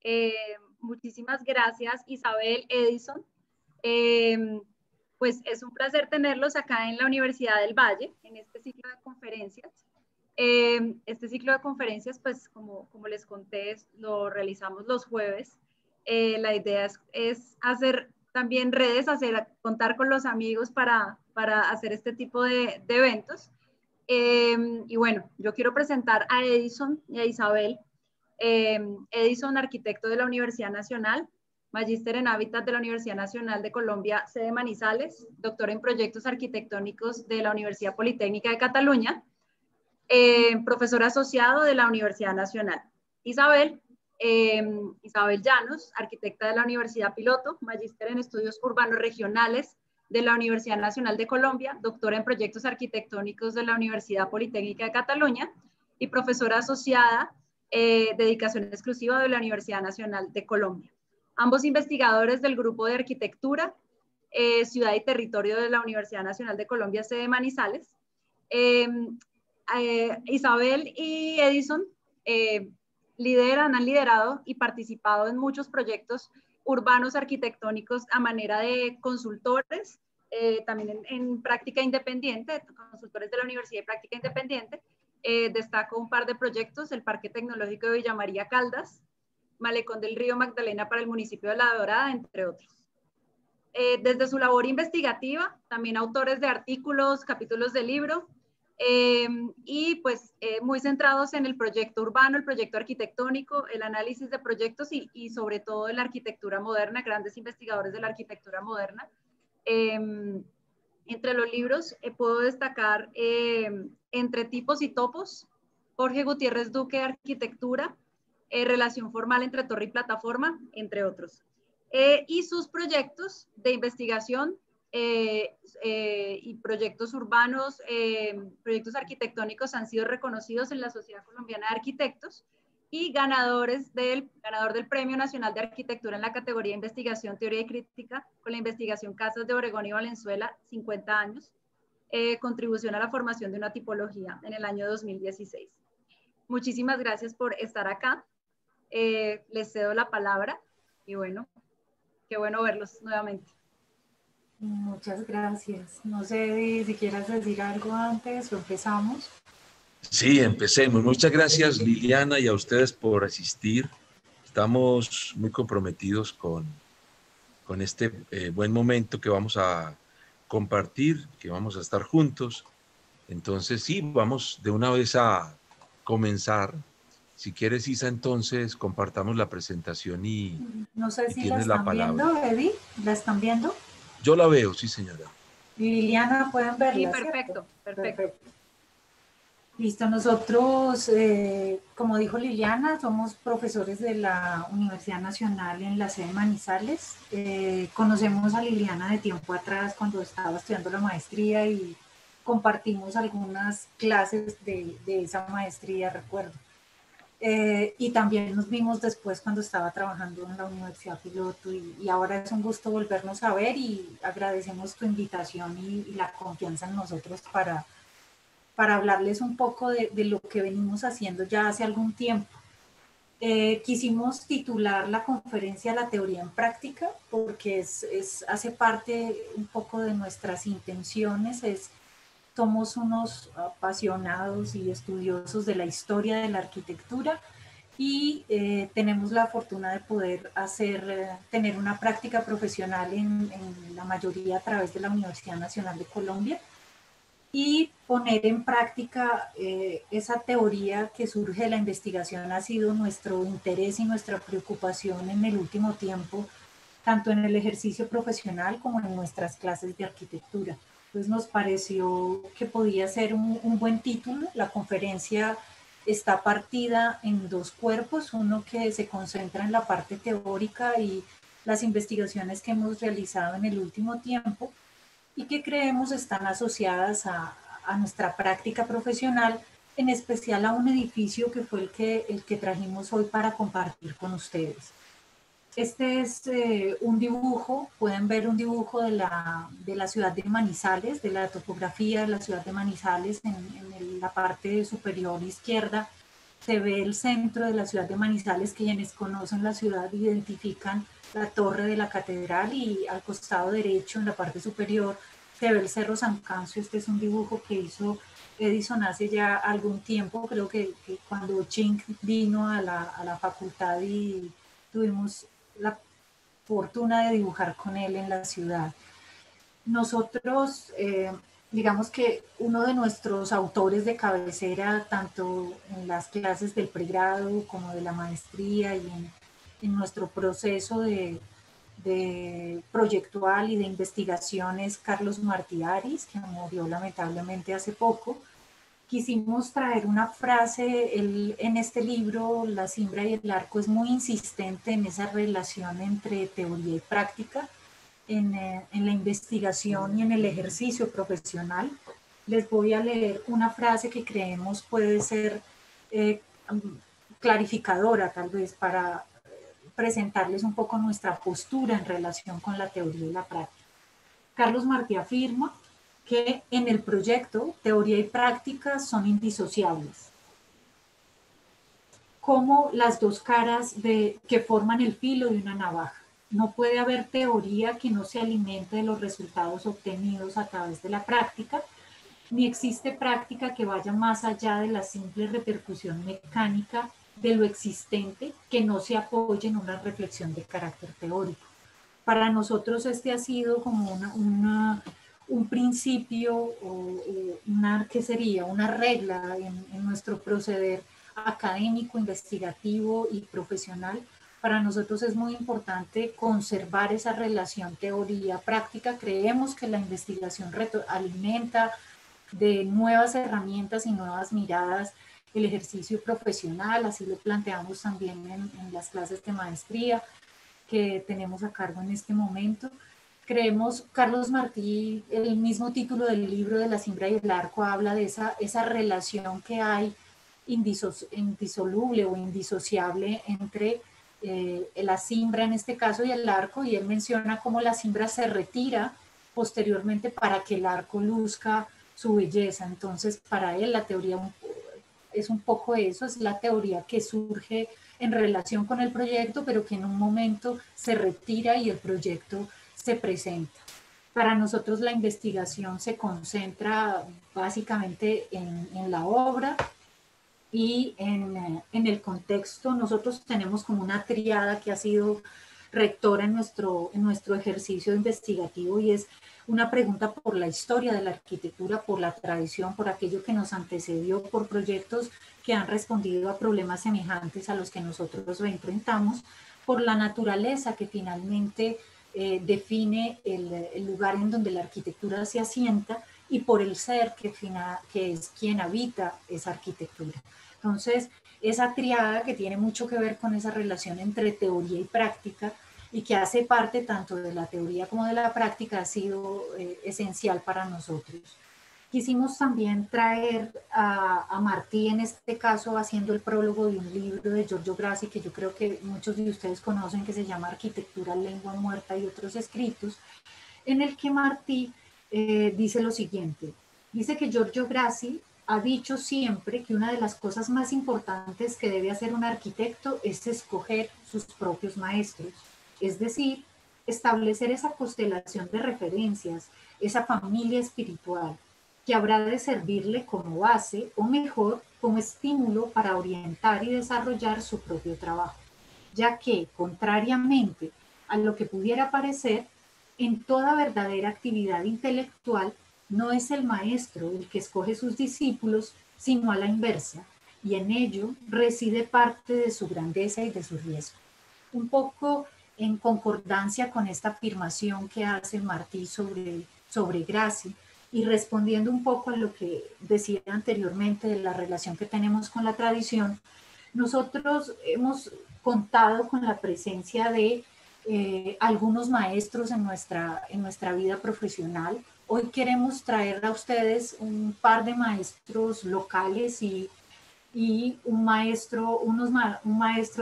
Eh, Muchísimas gracias, Isabel, Edison. Eh, pues es un placer tenerlos acá en la Universidad del Valle, en este ciclo de conferencias. Este ciclo de conferencias, pues como les conté, lo realizamos los jueves. La idea es hacer también redes, contar con los amigos para hacer este tipo de eventos. Y bueno, yo quiero presentar a Edison y a Isabel. Edison, arquitecto de la Universidad Nacional, magíster en Hábitat de la Universidad Nacional de Colombia, sede Manizales, doctor en proyectos arquitectónicos de la Universidad Politécnica de Cataluña, profesor asociado de la Universidad Nacional. Isabel, Isabel Llanos, arquitecta de la Universidad Piloto, magíster en estudios urbanos regionales de la Universidad Nacional de Colombia, doctora en proyectos arquitectónicos de la Universidad Politécnica de Cataluña y profesora asociada dedicación exclusiva de la Universidad Nacional de Colombia. Ambos investigadores del Grupo de Arquitectura, Ciudad y Territorio de la Universidad Nacional de Colombia, sede Manizales. Isabel y Edison han liderado y participado en muchos proyectos urbanos arquitectónicos a manera de consultores, también en práctica independiente, consultores de la Universidad de Práctica Independiente. Destaco un par de proyectos: el Parque Tecnológico de Villa María Caldas, Malecón del Río Magdalena para el municipio de La Dorada, entre otros. Desde su labor investigativa, también autores de artículos, capítulos de libro, y pues muy centrados en el proyecto urbano, el proyecto arquitectónico, el análisis de proyectos y sobre todo en la arquitectura moderna, grandes investigadores de la arquitectura moderna. Entre los libros puedo destacar Entre tipos y topos, Jorge Gutiérrez Duque, Arquitectura, Relación formal entre torre y plataforma, entre otros. Y sus proyectos de investigación y proyectos urbanos, proyectos arquitectónicos han sido reconocidos en la Sociedad Colombiana de Arquitectos y ganador del Premio Nacional de Arquitectura en la categoría Investigación, Teoría y Crítica con la investigación Casas de Obregón y Valenzuela, 50 años, contribución a la formación de una tipología en el año 2016. Muchísimas gracias por estar acá. Les cedo la palabra y bueno, qué bueno verlos nuevamente. Muchas gracias. No sé si quieras decir algo antes o empezamos. Sí, empecemos. Muchas gracias, Liliana, y a ustedes por asistir. Estamos muy comprometidos con este buen momento que vamos a compartir, que vamos a estar juntos. Entonces, sí, vamos de una vez a comenzar. Si quieres, Isa, entonces compartamos la presentación y no sé si tienes la palabra. Viendo, Eddie, ¿la están viendo? Yo la veo, sí, señora. Liliana, ¿pueden verla? Sí, perfecto, perfecto. Listo, nosotros, como dijo Liliana, somos profesores de la Universidad Nacional en la sede Manizales. Conocemos a Liliana de tiempo atrás cuando estaba estudiando la maestría y compartimos algunas clases de esa maestría, recuerdo. Y también nos vimos después cuando estaba trabajando en la Universidad Piloto y ahora es un gusto volvernos a ver y agradecemos tu invitación y la confianza en nosotros para hablarles un poco de lo que venimos haciendo ya hace algún tiempo. Quisimos titular la conferencia La teoría en práctica porque hace parte un poco de nuestras intenciones. Somos unos apasionados y estudiosos de la historia de la arquitectura y tenemos la fortuna de poder tener una práctica profesional en la mayoría a través de la Universidad Nacional de Colombia y poner en práctica esa teoría que surge de la investigación ha sido nuestro interés y nuestra preocupación en el último tiempo, tanto en el ejercicio profesional como en nuestras clases de arquitectura. Entonces nos pareció que podía ser un buen título. La conferencia está partida en dos cuerpos, uno que se concentra en la parte teórica y las investigaciones que hemos realizado en el último tiempo y que creemos están asociadas a nuestra práctica profesional, en especial a un edificio que fue el que trajimos hoy para compartir con ustedes. Este es un dibujo, pueden ver un dibujo de la ciudad de Manizales, de la topografía de la ciudad de Manizales en la parte superior izquierda. se ve el centro de la ciudad de Manizales, que quienes conocen la ciudad identifican la torre de la catedral, y al costado derecho, en la parte superior, se ve el Cerro San Cancio. Este es un dibujo que hizo Edison hace ya algún tiempo, creo que cuando Ching vino a la facultad y tuvimos la fortuna de dibujar con él en la ciudad. Nosotros, digamos que uno de nuestros autores de cabecera, tanto en las clases del pregrado como de la maestría y en nuestro proceso de proyectual y de investigación, es Carlos Martí Aris, que murió lamentablemente hace poco. Quisimos traer una frase, en este libro, La Cimbra y el Arco, es muy insistente en esa relación entre teoría y práctica, en la investigación y en el ejercicio profesional. Les voy a leer una frase que creemos puede ser clarificadora, tal vez, para presentarles un poco nuestra postura en relación con la teoría y la práctica. Carlos Martí afirma que en el proyecto teoría y práctica son indisociables, como las dos caras que forman el filo de una navaja. No puede haber teoría que no se alimente de los resultados obtenidos a través de la práctica, ni existe práctica que vaya más allá de la simple repercusión mecánica de lo existente que no se apoye en una reflexión de carácter teórico. Para nosotros este ha sido como un principio o ¿qué sería? Una regla en nuestro proceder académico, investigativo y profesional. Para nosotros es muy importante conservar esa relación teoría-práctica. Creemos que la investigación alimenta de nuevas herramientas y nuevas miradas el ejercicio profesional, así lo planteamos también en las clases de maestría que tenemos a cargo en este momento. Creemos, Carlos Martí, el mismo título del libro de La Cimbra y el Arco, habla de esa relación que hay indisoluble o indisociable entre la cimbra en este caso y el arco, y él menciona cómo la cimbra se retira posteriormente para que el arco luzca su belleza. Entonces, para él la teoría es un poco eso, es la teoría que surge en relación con el proyecto, pero que en un momento se retira y el proyecto se presenta. Para nosotros la investigación se concentra básicamente en la obra y en el contexto. Nosotros tenemos como una triada que ha sido rectora en nuestro ejercicio investigativo, y es una pregunta por la historia de la arquitectura, por la tradición, por aquello que nos antecedió, por proyectos que han respondido a problemas semejantes a los que nosotros enfrentamos, por la naturaleza que finalmente define el lugar en donde la arquitectura se asienta, y por el ser que es quien habita esa arquitectura. Entonces, esa triada que tiene mucho que ver con esa relación entre teoría y práctica, y que hace parte tanto de la teoría como de la práctica, ha sido esencial para nosotros. Quisimos también traer a Martí, en este caso, haciendo el prólogo de un libro de Giorgio Grassi, que yo creo que muchos de ustedes conocen, que se llama Arquitectura, Lengua Muerta y otros escritos, en el que Martí dice lo siguiente. Dice que Giorgio Grassi ha dicho siempre que una de las cosas más importantes que debe hacer un arquitecto es escoger sus propios maestros, es decir, establecer esa constelación de referencias, esa familia espiritual que habrá de servirle como base, o mejor, como estímulo para orientar y desarrollar su propio trabajo, ya que, contrariamente a lo que pudiera parecer, en toda verdadera actividad intelectual no es el maestro el que escoge sus discípulos, sino a la inversa, y en ello reside parte de su grandeza y de su riesgo. Un poco en concordancia con esta afirmación que hace Martí sobre Grassi, y respondiendo un poco a lo que decía anteriormente de la relación que tenemos con la tradición, nosotros hemos contado con la presencia de algunos maestros en nuestra vida profesional. Hoy queremos traer a ustedes un par de maestros locales y un maestro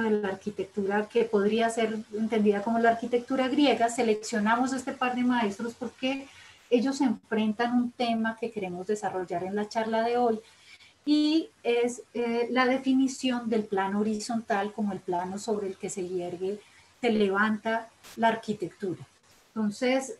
de la arquitectura que podría ser entendida como la arquitectura griega. Seleccionamos este par de maestros porque ellos enfrentan un tema que queremos desarrollar en la charla de hoy, y es la definición del plano horizontal como el plano sobre el que se levanta la arquitectura. Entonces,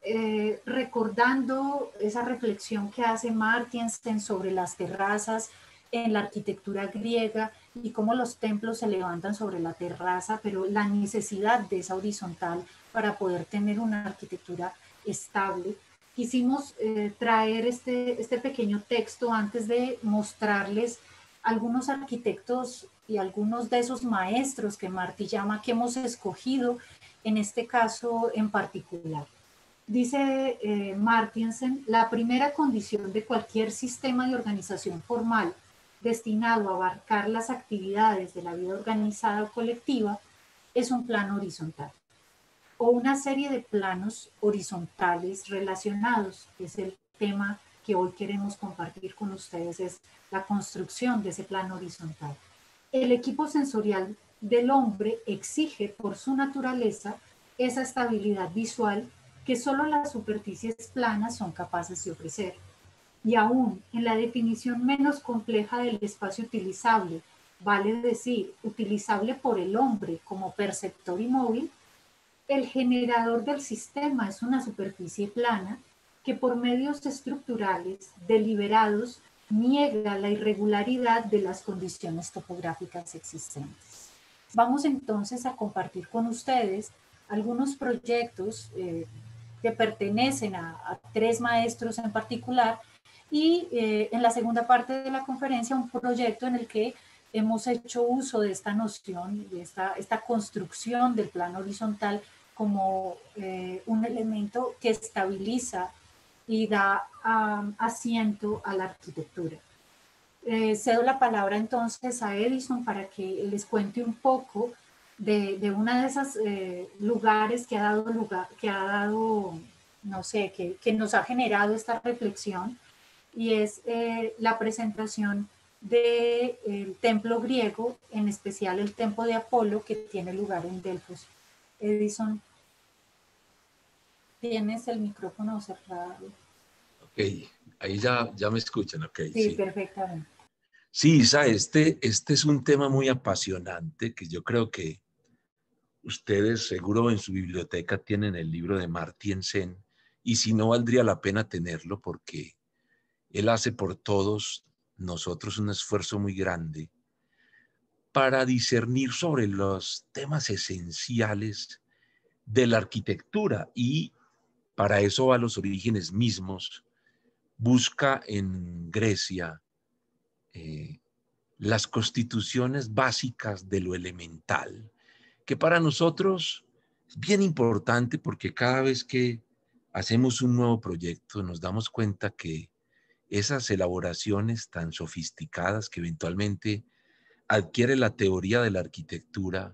recordando esa reflexión que hace Martiensen sobre las terrazas en la arquitectura griega y cómo los templos se levantan sobre la terraza, pero la necesidad de esa horizontal para poder tener una arquitectura estable, quisimos traer este pequeño texto antes de mostrarles algunos arquitectos y algunos de esos maestros que Martí llama que hemos escogido en este caso en particular. Dice Martiensen, la primera condición de cualquier sistema de organización formal destinado a abarcar las actividades de la vida organizada o colectiva es un plano horizontal o una serie de planos horizontales relacionados, que es el tema que hoy queremos compartir con ustedes, es la construcción de ese plano horizontal. El equipo sensorial del hombre exige por su naturaleza esa estabilidad visual que solo las superficies planas son capaces de ofrecer. Y aún en la definición menos compleja del espacio utilizable, vale decir, utilizable por el hombre como perceptor y móvil, el generador del sistema es una superficie plana que por medios estructurales deliberados niega la irregularidad de las condiciones topográficas existentes. Vamos entonces a compartir con ustedes algunos proyectos que pertenecen a 3 maestros en particular y en la segunda parte de la conferencia un proyecto en el que hemos hecho uso de esta noción, de esta construcción del plano horizontal como un elemento que estabiliza y da asiento a la arquitectura. Cedo la palabra entonces a Edison para que les cuente un poco de una de esas lugares que ha dado, no sé, que nos ha generado esta reflexión, y es la presentación del templo griego, en especial el templo de Apolo, que tiene lugar en Delfos. Edison, tienes el micrófono cerrado. Ok, ahí ya me escuchan, ok. Sí, sí. Perfectamente. Sí, Isa, este es un tema muy apasionante que yo creo que ustedes seguro en su biblioteca tienen el libro de Martiensen, y si no, valdría la pena tenerlo porque él hace por todos nosotros un esfuerzo muy grande para discernir sobre los temas esenciales de la arquitectura, y para eso va a los orígenes mismos. Busca en Grecia las constituciones básicas de lo elemental, que para nosotros es bien importante porque cada vez que hacemos un nuevo proyecto nos damos cuenta que esas elaboraciones tan sofisticadas que eventualmente adquiere la teoría de la arquitectura,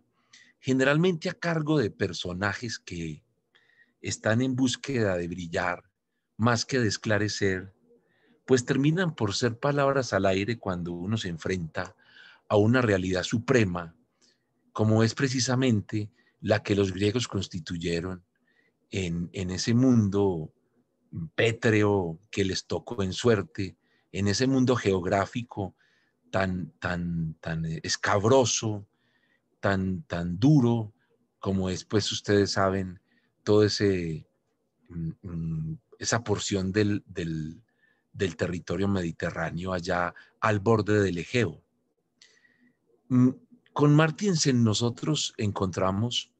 generalmente a cargo de personajes que están en búsqueda de brillar más que de esclarecer, pues terminan por ser palabras al aire cuando uno se enfrenta a una realidad suprema, como es precisamente la que los griegos constituyeron en ese mundo pétreo que les tocó en suerte, en ese mundo geográfico tan escabroso, tan duro, como es, pues ustedes saben, todo esa porción del territorio mediterráneo allá al borde del Egeo. Con Martiensen nosotros encontramos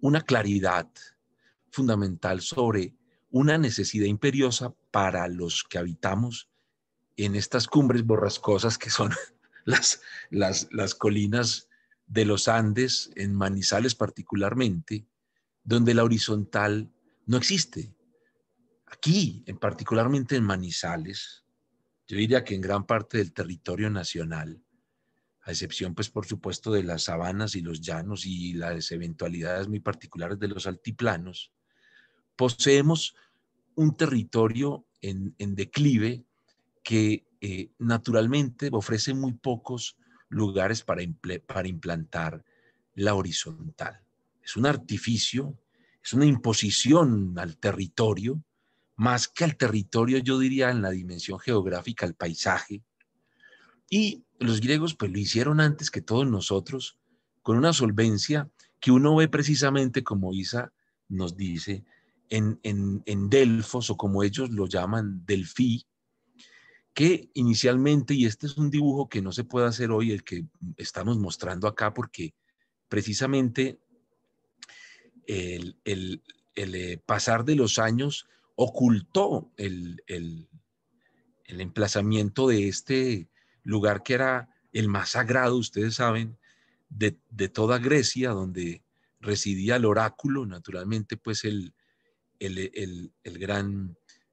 una claridad fundamental sobre una necesidad imperiosa para los que habitamos en estas cumbres borrascosas que son las colinas de los Andes, en Manizales particularmente, donde la horizontal no existe. Aquí, particularmente en Manizales, yo diría que en gran parte del territorio nacional, a excepción, pues, por supuesto, de las sabanas y los llanos y las eventualidades muy particulares de los altiplanos, poseemos un territorio en declive que naturalmente ofrece muy pocos lugares para implantar la horizontal. Es un artificio, es una imposición al territorio, más que al territorio, yo diría en la dimensión geográfica, al paisaje, Y los griegos pues lo hicieron antes que todos nosotros, con una solvencia que uno ve precisamente, como Isa nos dice, en Delfos, o como ellos lo llaman, Delfí, que inicialmente, y este es un dibujo que no se puede hacer hoy, el que estamos mostrando acá, porque precisamente el pasar de los años ocultó el emplazamiento de este lugar que era el más sagrado, ustedes saben, de toda Grecia, donde residía el oráculo, naturalmente, pues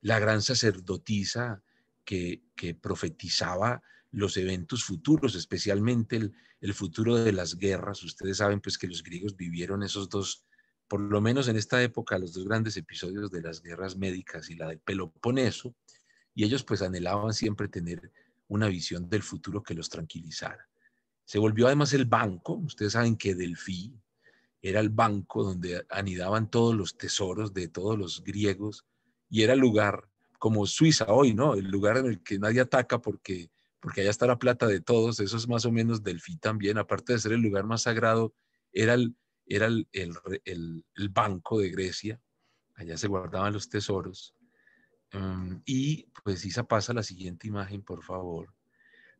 la gran sacerdotisa que profetizaba los eventos futuros, especialmente el futuro de las guerras. Ustedes saben pues que los griegos vivieron esos dos, por lo menos en esta época, los dos grandes episodios de las guerras médicas y la del Peloponeso, y ellos pues anhelaban siempre tener una visión del futuro que los tranquilizara. Se volvió además el banco. Ustedes saben que Delfí era el banco donde anidaban todos los tesoros de todos los griegos, y era el lugar como Suiza hoy, ¿no? El lugar en el que nadie ataca porque allá está la plata de todos. Eso es más o menos Delfí también. Aparte de ser el lugar más sagrado, era el banco de Grecia. Allá se guardaban los tesoros. Y pues Isa, pasa a la siguiente imagen, por favor.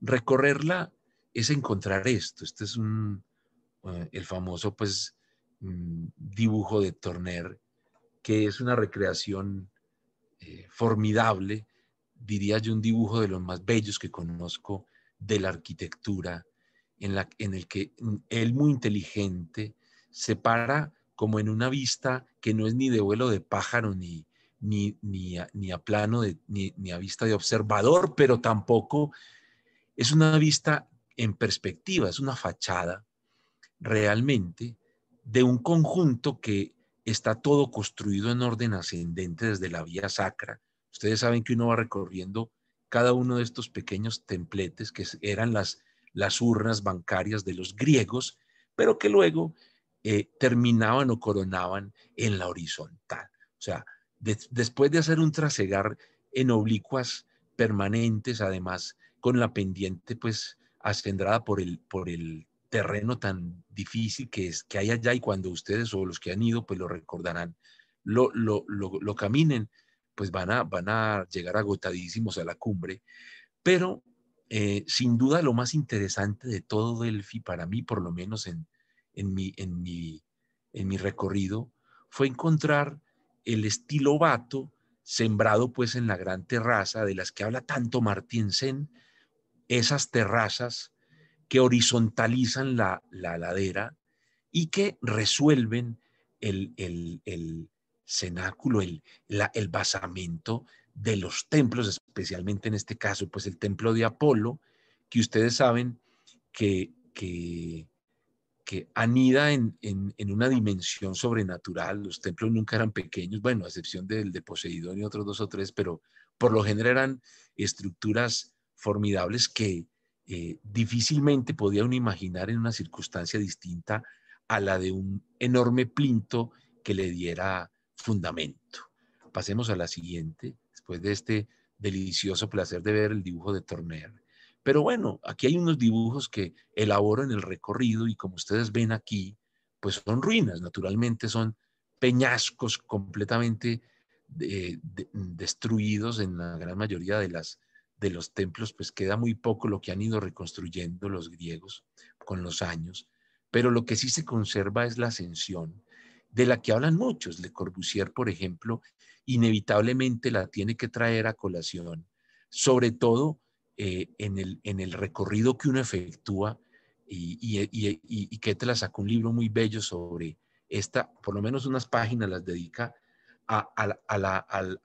Recorrerla es encontrar esto. Este es el famoso pues dibujo de Turner, que es una recreación formidable, diría yo, un dibujo de los más bellos que conozco de la arquitectura, en el que él, muy inteligente, se para como en una vista que no es ni de vuelo de pájaro, ni a plano, ni a vista de observador, pero tampoco es una vista en perspectiva, es una fachada realmente de un conjunto que está todo construido en orden ascendente desde la vía sacra. Ustedes saben que uno va recorriendo cada uno de estos pequeños templetes que eran las urnas bancarias de los griegos, pero que luego terminaban o coronaban en la horizontal. O sea, después de hacer un trasegar en oblicuas permanentes, además con la pendiente pues acendrada por el terreno tan difícil que hay allá, y cuando ustedes o los que han ido pues lo recordarán, lo caminen, pues van a llegar agotadísimos a la cumbre. Pero sin duda lo más interesante de todo Delfí, para mí, por lo menos en mi recorrido, fue encontrar el estilo Bato sembrado pues en la gran terraza de las que habla tanto Martín Sen, esas terrazas que horizontalizan la ladera y que resuelven el cenáculo, el basamento de los templos, especialmente en este caso, pues el templo de Apolo, que ustedes saben que anida en una dimensión sobrenatural. Los templos nunca eran pequeños, bueno, a excepción del de Poseidón y otros dos o tres, pero por lo general eran estructuras formidables que difícilmente podía uno imaginar en una circunstancia distinta a la de un enorme plinto que le diera fundamento. Pasemos a la siguiente, después de este delicioso placer de ver el dibujo de Turner. Pero bueno, aquí hay unos dibujos que elaboro en el recorrido, y como ustedes ven aquí, pues son ruinas, naturalmente son peñascos completamente destruidos en la gran mayoría de los templos. Pues queda muy poco lo que han ido reconstruyendo los griegos con los años, pero lo que sí se conserva es la ascensión, de la que hablan muchos. Le Corbusier, por ejemplo, inevitablemente la tiene que traer a colación, sobre todo en el recorrido que uno efectúa, y Ketela sacó un libro muy bello sobre esta, por lo menos unas páginas las dedica a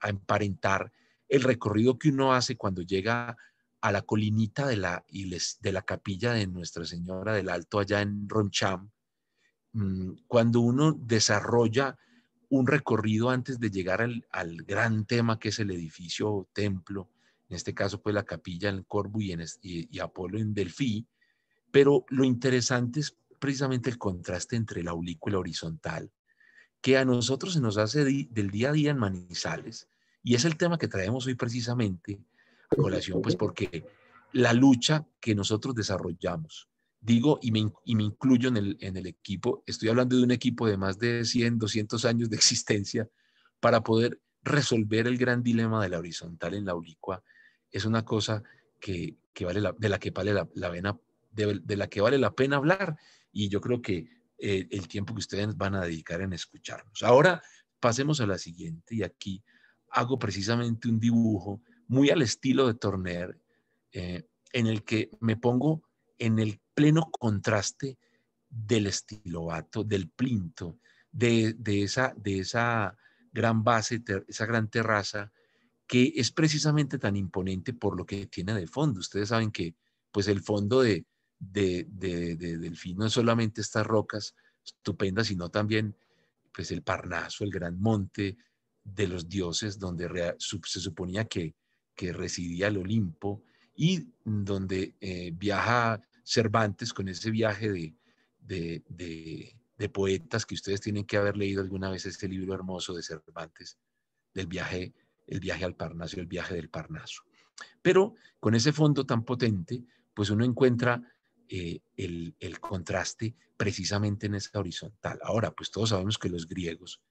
emparentar el recorrido que uno hace cuando llega a la colinita de la capilla de Nuestra Señora del Alto allá en Roncham, cuando uno desarrolla un recorrido antes de llegar al gran tema que es el edificio o templo, en este caso pues la capilla en Corbu y Apolo en Delfí. Pero lo interesante es precisamente el contraste entre la oblicua y la horizontal, que a nosotros se nos hace del día a día en Manizales, y es el tema que traemos hoy precisamente a colación, pues porque la lucha que nosotros desarrollamos. Digo, y me incluyo en el equipo, estoy hablando de un equipo de más de 100, 200 años de existencia para poder resolver el gran dilema de la horizontal en la oblicua. Es una cosa de la que vale de la que vale la pena hablar, y yo creo que el tiempo que ustedes van a dedicar en escucharnos. Ahora pasemos a la siguiente, y aquí hago precisamente un dibujo muy al estilo de Torner, en el que me pongo en el pleno contraste del estilobato, del plinto, de esa gran base, esa gran terraza, que es precisamente tan imponente por lo que tiene de fondo. Ustedes saben que pues el fondo del fin no es solamente estas rocas estupendas, sino también pues el Parnaso, el gran monte de los dioses, donde se suponía que residía el Olimpo, y donde viaja Cervantes con ese viaje de poetas, que ustedes tienen que haber leído alguna vez este libro hermoso de Cervantes, del viaje, el viaje al Parnaso, el viaje del Parnaso. Pero con ese fondo tan potente, pues uno encuentra el contraste precisamente en esa horizontal. Ahora, pues todos sabemos que los griegos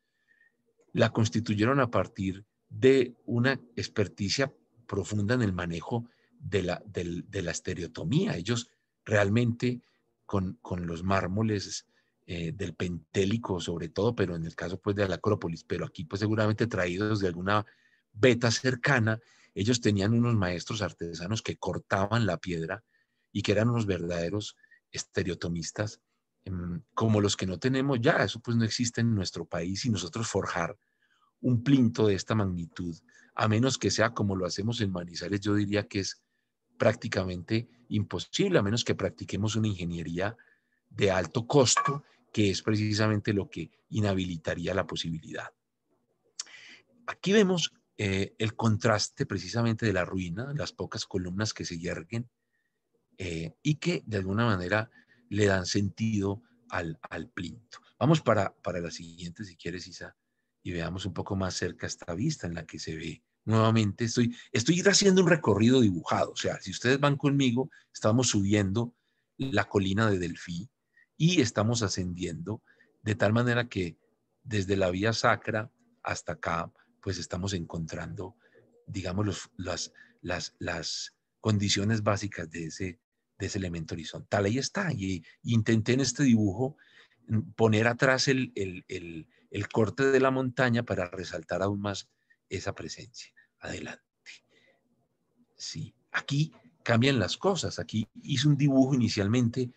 la constituyeron a partir de una experticia profunda en el manejo de la estereotomía. Ellos realmente con los mármoles del Pentélico sobre todo, pero en el caso pues de la Acrópolis, pero aquí pues seguramente traídos de alguna beta cercana, ellos tenían unos maestros artesanos que cortaban la piedra y que eran unos verdaderos estereotomistas, como los que no tenemos ya. Eso pues no existe en nuestro país, y nosotros forjar un plinto de esta magnitud, a menos que sea como lo hacemos en Manizales, yo diría que es prácticamente imposible, a menos que practiquemos una ingeniería de alto costo, que es precisamente lo que inhabilitaría la posibilidad. Aquí vemos el contraste precisamente de la ruina, las pocas columnas que se yerguen y que de alguna manera le dan sentido al plinto. Vamos para la siguiente, si quieres, Isa, y veamos un poco más cerca esta vista en la que se ve nuevamente. Estoy haciendo un recorrido dibujado, o sea, si ustedes van conmigo, estamos subiendo la colina de Delfí y estamos ascendiendo de tal manera que desde la vía sacra hasta acá, pues estamos encontrando, digamos, las condiciones básicas de ese elemento horizontal. Ahí está, y intenté en este dibujo poner atrás el corte de la montaña para resaltar aún más esa presencia. Adelante. Sí, aquí cambian las cosas. Aquí hice un dibujo inicialmente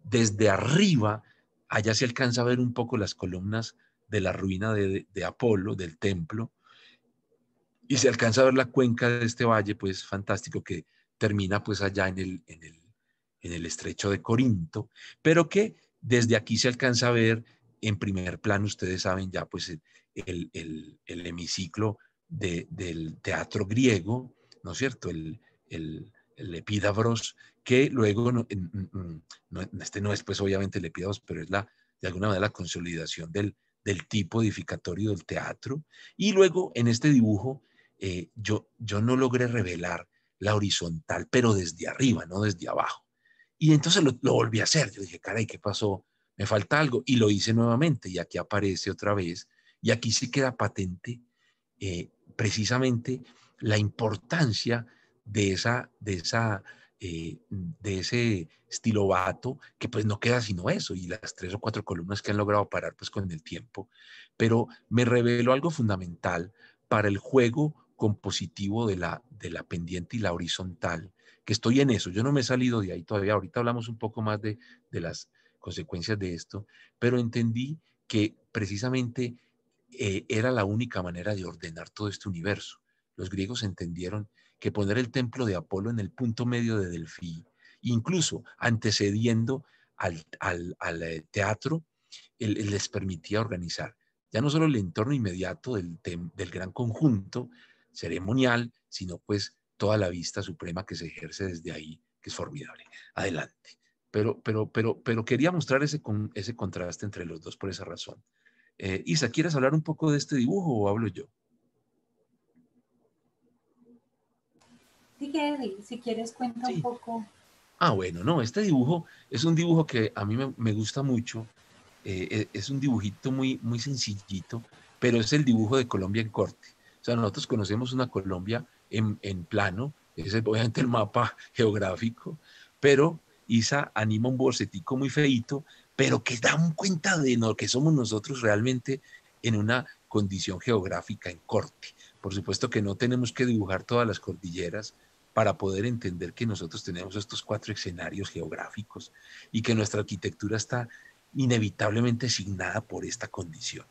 desde arriba. Allá se alcanza a ver un poco las columnas de la ruina de Apolo, del templo, y se alcanza a ver la cuenca de este valle, pues fantástico, que termina pues allá en el estrecho de Corinto, pero que desde aquí se alcanza a ver en primer plano. Ustedes saben ya pues el hemiciclo del teatro griego, ¿no es cierto? El Epídavros, que luego, este no es pues obviamente el Epídavros, pero es de alguna manera la consolidación del tipo edificatorio del teatro. Y luego en este dibujo yo no logré revelar la horizontal, pero desde arriba, no desde abajo. Y entonces lo volví a hacer. Yo dije, caray, ¿qué pasó? Me falta algo. Y lo hice nuevamente, y aquí aparece otra vez. Y aquí sí queda patente precisamente la importancia de ese estilobato, que pues no queda sino eso, y las 3 o 4 columnas que han logrado parar pues con el tiempo. Pero me reveló algo fundamental para el juego compositivo de la pendiente y la horizontal, que estoy en eso. Yo no me he salido de ahí todavía. Ahorita hablamos un poco más de las consecuencias de esto, pero entendí que precisamente era la única manera de ordenar todo este universo. Los griegos entendieron que poner el templo de Apolo en el punto medio de Delfí, incluso antecediendo al teatro, les permitía organizar ya no solo el entorno inmediato del gran conjunto ceremonial, sino pues toda la vista suprema que se ejerce desde ahí, que es formidable. Adelante. Pero quería mostrar ese contraste entre los dos por esa razón. Isa, ¿quieres hablar un poco de este dibujo o hablo yo? Sí, Eddie, si quieres cuenta un Sí. poco. Ah, bueno, no, este dibujo es un dibujo que a mí me gusta mucho. Es un dibujito muy sencillito, pero es el dibujo de Colombia en corte. O sea, nosotros conocemos una Colombia en plano, es obviamente el mapa geográfico, pero Isa anima un bocetico muy feito, pero que da cuenta de lo que somos nosotros realmente en una condición geográfica en corte. Por supuesto que no tenemos que dibujar todas las cordilleras para poder entender que nosotros tenemos estos 4 escenarios geográficos y que nuestra arquitectura está inevitablemente signada por esta condición.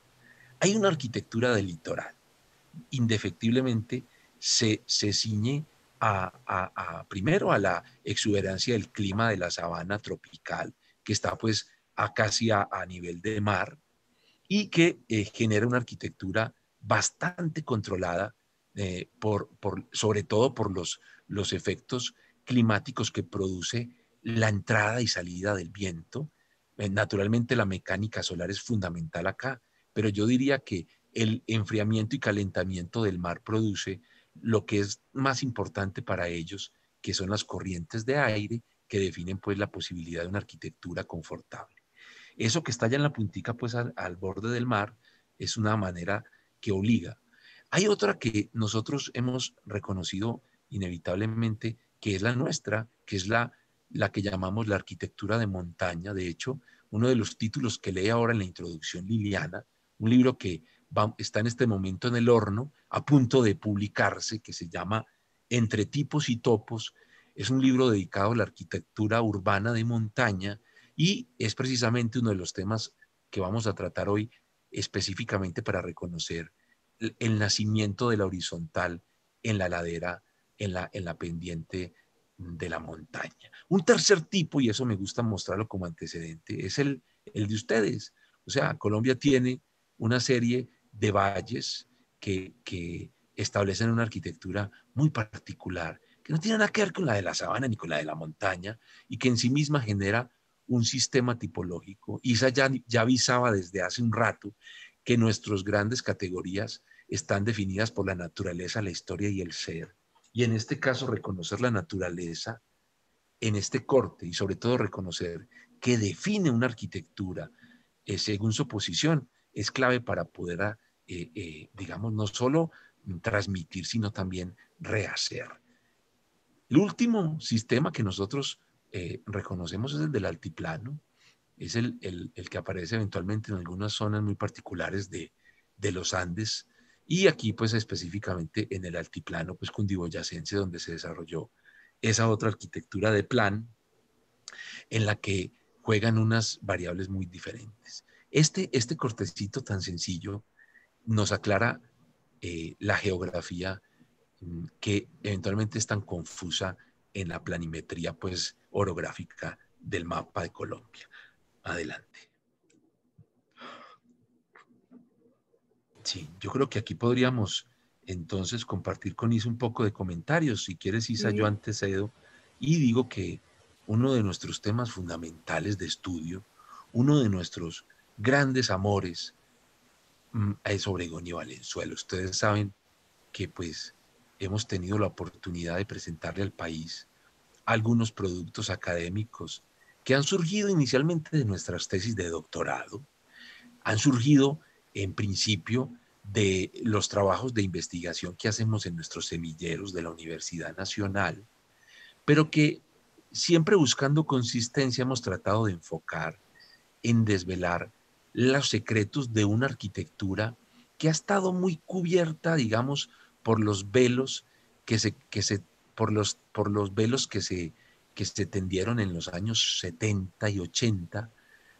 Hay una arquitectura del litoral, indefectiblemente se ciñe primero a la exuberancia del clima de la sabana tropical, que está pues casi a nivel de mar, y que genera una arquitectura bastante controlada, sobre todo por los efectos climáticos que produce la entrada y salida del viento. Naturalmente la mecánica solar es fundamental acá, pero yo diría que el enfriamiento y calentamiento del mar produce lo que es más importante para ellos, que son las corrientes de aire que definen pues la posibilidad de una arquitectura confortable. Eso que está allá en la puntica, pues al borde del mar, es una manera que obliga. Hay otra que nosotros hemos reconocido inevitablemente, que es la nuestra, que es la que llamamos la arquitectura de montaña. De hecho, uno de los títulos que lee ahora en la introducción Liliana, un libro que está en este momento en el horno, a punto de publicarse, que se llama Entre tipos y topos, es un libro dedicado a la arquitectura urbana de montaña, y es precisamente uno de los temas que vamos a tratar hoy específicamente para reconocer el nacimiento de la horizontal en la ladera, en la pendiente de la montaña. Un tercer tipo, y eso me gusta mostrarlo como antecedente, es el de ustedes. O sea, Colombia tiene una serie de valles que establecen una arquitectura muy particular, que no tiene nada que ver con la de la sabana ni con la de la montaña, y que en sí misma genera un sistema tipológico. Isa ya avisaba desde hace un rato que nuestras grandes categorías están definidas por la naturaleza, la historia y el ser. Y en este caso, reconocer la naturaleza en este corte y sobre todo reconocer que define una arquitectura según su posición es clave para poder, digamos, no solo transmitir, sino también rehacer. El último sistema que nosotros reconocemos es el del altiplano, es el que aparece eventualmente en algunas zonas muy particulares de los Andes, y aquí pues específicamente en el altiplano pues cundiboyacense, donde se desarrolló esa otra arquitectura de plan en la que juegan unas variables muy diferentes. Este cortecito tan sencillo nos aclara la geografía que eventualmente es tan confusa en la planimetría pues orográfica del mapa de Colombia. Adelante. Sí, yo creo que aquí podríamos entonces compartir con Isa un poco de comentarios. Si quieres, Isa, yo Sí. antecedo y digo que uno de nuestros temas fundamentales de estudio, uno de nuestros grandes amores, es Obregón y Valenzuela. Ustedes saben que pues hemos tenido la oportunidad de presentarle al país algunos productos académicos que han surgido inicialmente de nuestras tesis de doctorado, han surgido en principio de los trabajos de investigación que hacemos en nuestros semilleros de la Universidad Nacional, pero que siempre buscando consistencia hemos tratado de enfocar en desvelar los secretos de una arquitectura que ha estado muy cubierta, digamos, por los velos por los velos que se tendieron en los años 70 y 80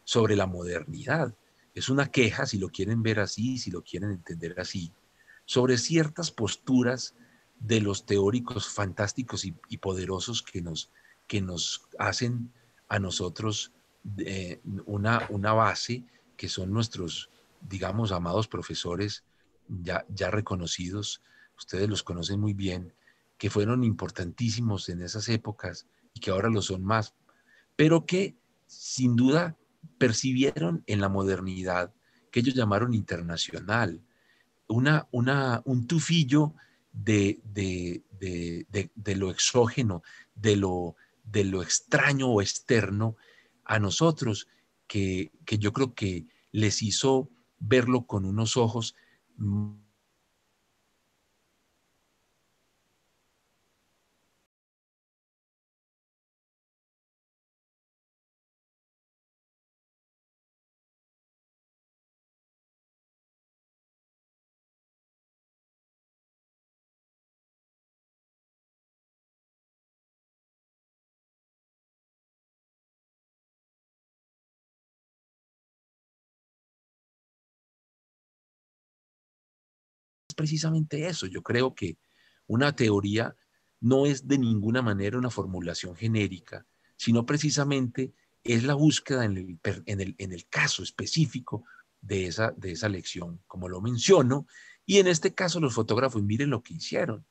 sobre la modernidad. Es una queja, si lo quieren ver así, si lo quieren entender así, sobre ciertas posturas de los teóricos fantásticos y poderosos que nos hacen a nosotros una base, que son nuestros, digamos, amados profesores ya reconocidos. Ustedes los conocen muy bien, que fueron importantísimos en esas épocas y que ahora lo son más, pero que sin duda percibieron en la modernidad, que ellos llamaron internacional, un tufillo de lo exógeno, de lo extraño o externo a nosotros, que yo creo que les hizo verlo con unos ojos precisamente eso. Yo creo que una teoría no es de ninguna manera una formulación genérica, sino precisamente es la búsqueda en el caso específico de esa lección, como lo menciono, y en este caso los fotógrafos, miren lo que hicieron,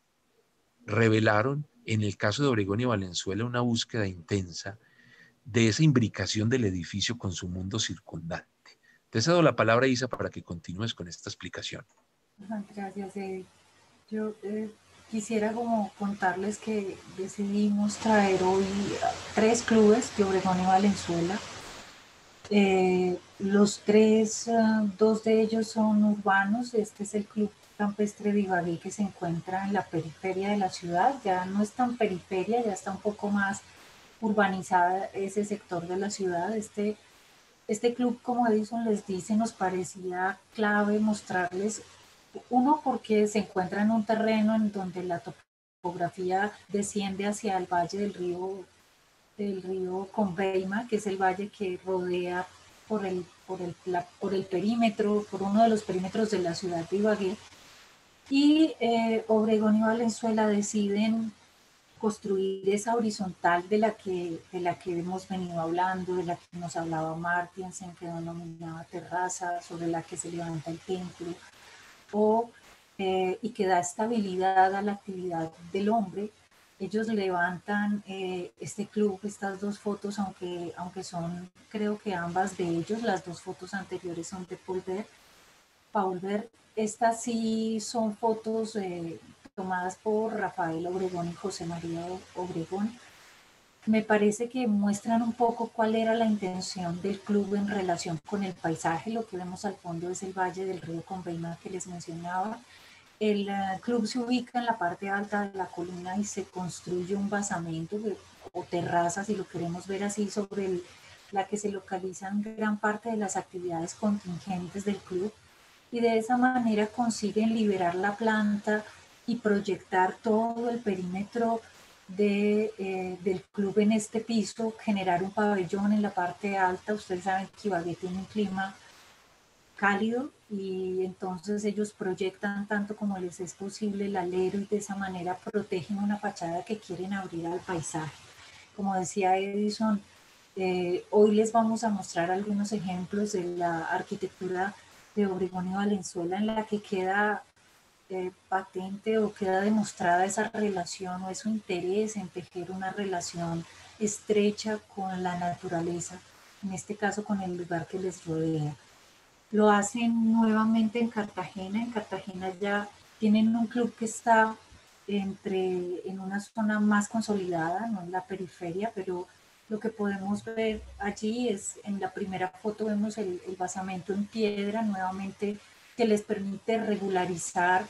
revelaron en el caso de Obregón y Valenzuela una búsqueda intensa de esa imbricación del edificio con su mundo circundante. Te cedo la palabra, Isa, para que continúes con esta explicación. Gracias, Eddie. Yo quisiera como contarles que decidimos traer hoy 3 clubes de Obregón y Valenzuela. Los 3, 2 de ellos son urbanos. Este es el Club Campestre de Ibagué, que se encuentra en la periferia de la ciudad. Ya no es tan periferia, ya está un poco más urbanizada ese sector de la ciudad. Este club, como Edison les dice, nos parecía clave mostrarles, uno, porque se encuentra en un terreno en donde la topografía desciende hacia el valle del río Conveima, que es el valle que rodea por el perímetro, por uno de los perímetros de la ciudad de Ibagué. Y Obregón y Valenzuela deciden construir esa horizontal de la que hemos venido hablando, de la que nos hablaba Martinsen, que denominaba terraza, sobre la que se levanta el templo, y que da estabilidad a la actividad del hombre. Ellos levantan este club, estas 2 fotos, aunque son, creo que ambas de ellos, las 2 fotos anteriores son de Paul Bert. Estas sí son fotos tomadas por Rafael Obregón y José María Obregón. Me parece que muestran un poco cuál era la intención del club en relación con el paisaje. Lo que vemos al fondo es el valle del río Conveima que les mencionaba. El club se ubica en la parte alta de la colina y se construye un basamento o terraza, si lo queremos ver así, sobre la que se localizan gran parte de las actividades contingentes del club, y de esa manera consiguen liberar la planta y proyectar todo el perímetro del club en este piso, generar un pabellón en la parte alta. Ustedes saben que Ibagué tiene un clima cálido y entonces ellos proyectan tanto como les es posible el alero y de esa manera protegen una fachada que quieren abrir al paisaje. Como decía Edison, hoy les vamos a mostrar algunos ejemplos de la arquitectura de Obregón y Valenzuela en la que queda patente o queda demostrada esa relación o ese interés en tejer una relación estrecha con la naturaleza, en este caso con el lugar que les rodea. Lo hacen nuevamente en Cartagena. En Cartagena ya tienen un club que está en una zona más consolidada, no en la periferia, pero lo que podemos ver allí es, en la primera foto vemos el basamento en piedra, nuevamente, que les permite regularizar,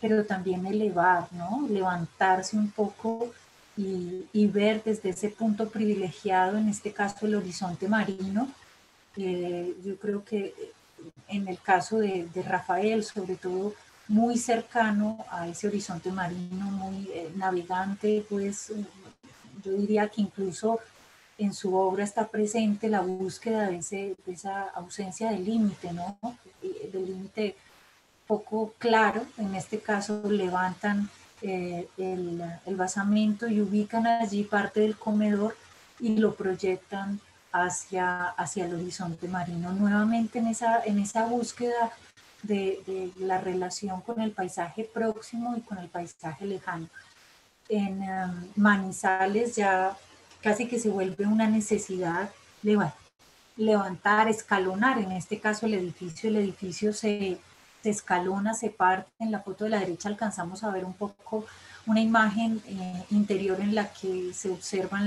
pero también elevar, ¿no? Levantarse un poco y ver desde ese punto privilegiado, en este caso el horizonte marino. Yo creo que en el caso de Rafael, sobre todo, muy cercano a ese horizonte marino, muy navegante, pues yo diría que incluso en su obra está presente la búsqueda de esa ausencia de límite, ¿no? Del límite poco claro. En este caso levantan el basamento y ubican allí parte del comedor y lo proyectan hacia el horizonte marino. Nuevamente en esa búsqueda de la relación con el paisaje próximo y con el paisaje lejano. En Manizales ya casi que se vuelve una necesidad levantar, escalonar, en este caso el edificio se se escalona, se parte. En la foto de la derecha alcanzamos a ver un poco una imagen interior en la que se observa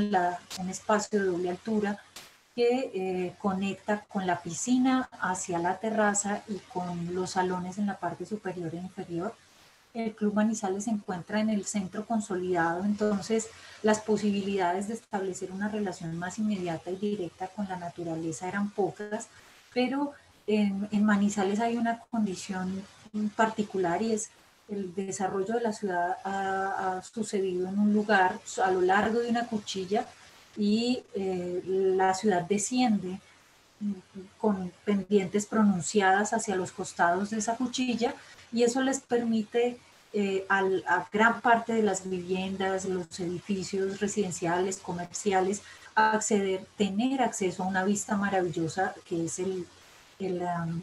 un espacio de doble altura que conecta con la piscina hacia la terraza y con los salones en la parte superior e inferior. El Club Manizales se encuentra en el centro consolidado, entonces las posibilidades de establecer una relación más inmediata y directa con la naturaleza eran pocas, pero en Manizales hay una condición particular y es el desarrollo de la ciudad ha sucedido en un lugar a lo largo de una cuchilla y la ciudad desciende con pendientes pronunciadas hacia los costados de esa cuchilla y eso les permite a gran parte de las viviendas, los edificios residenciales, comerciales, tener acceso a una vista maravillosa que es el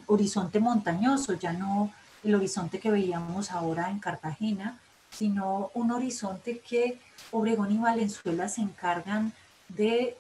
horizonte montañoso, ya no el horizonte que veíamos ahora en Cartagena, sino un horizonte que Obregón y Valenzuela se encargan de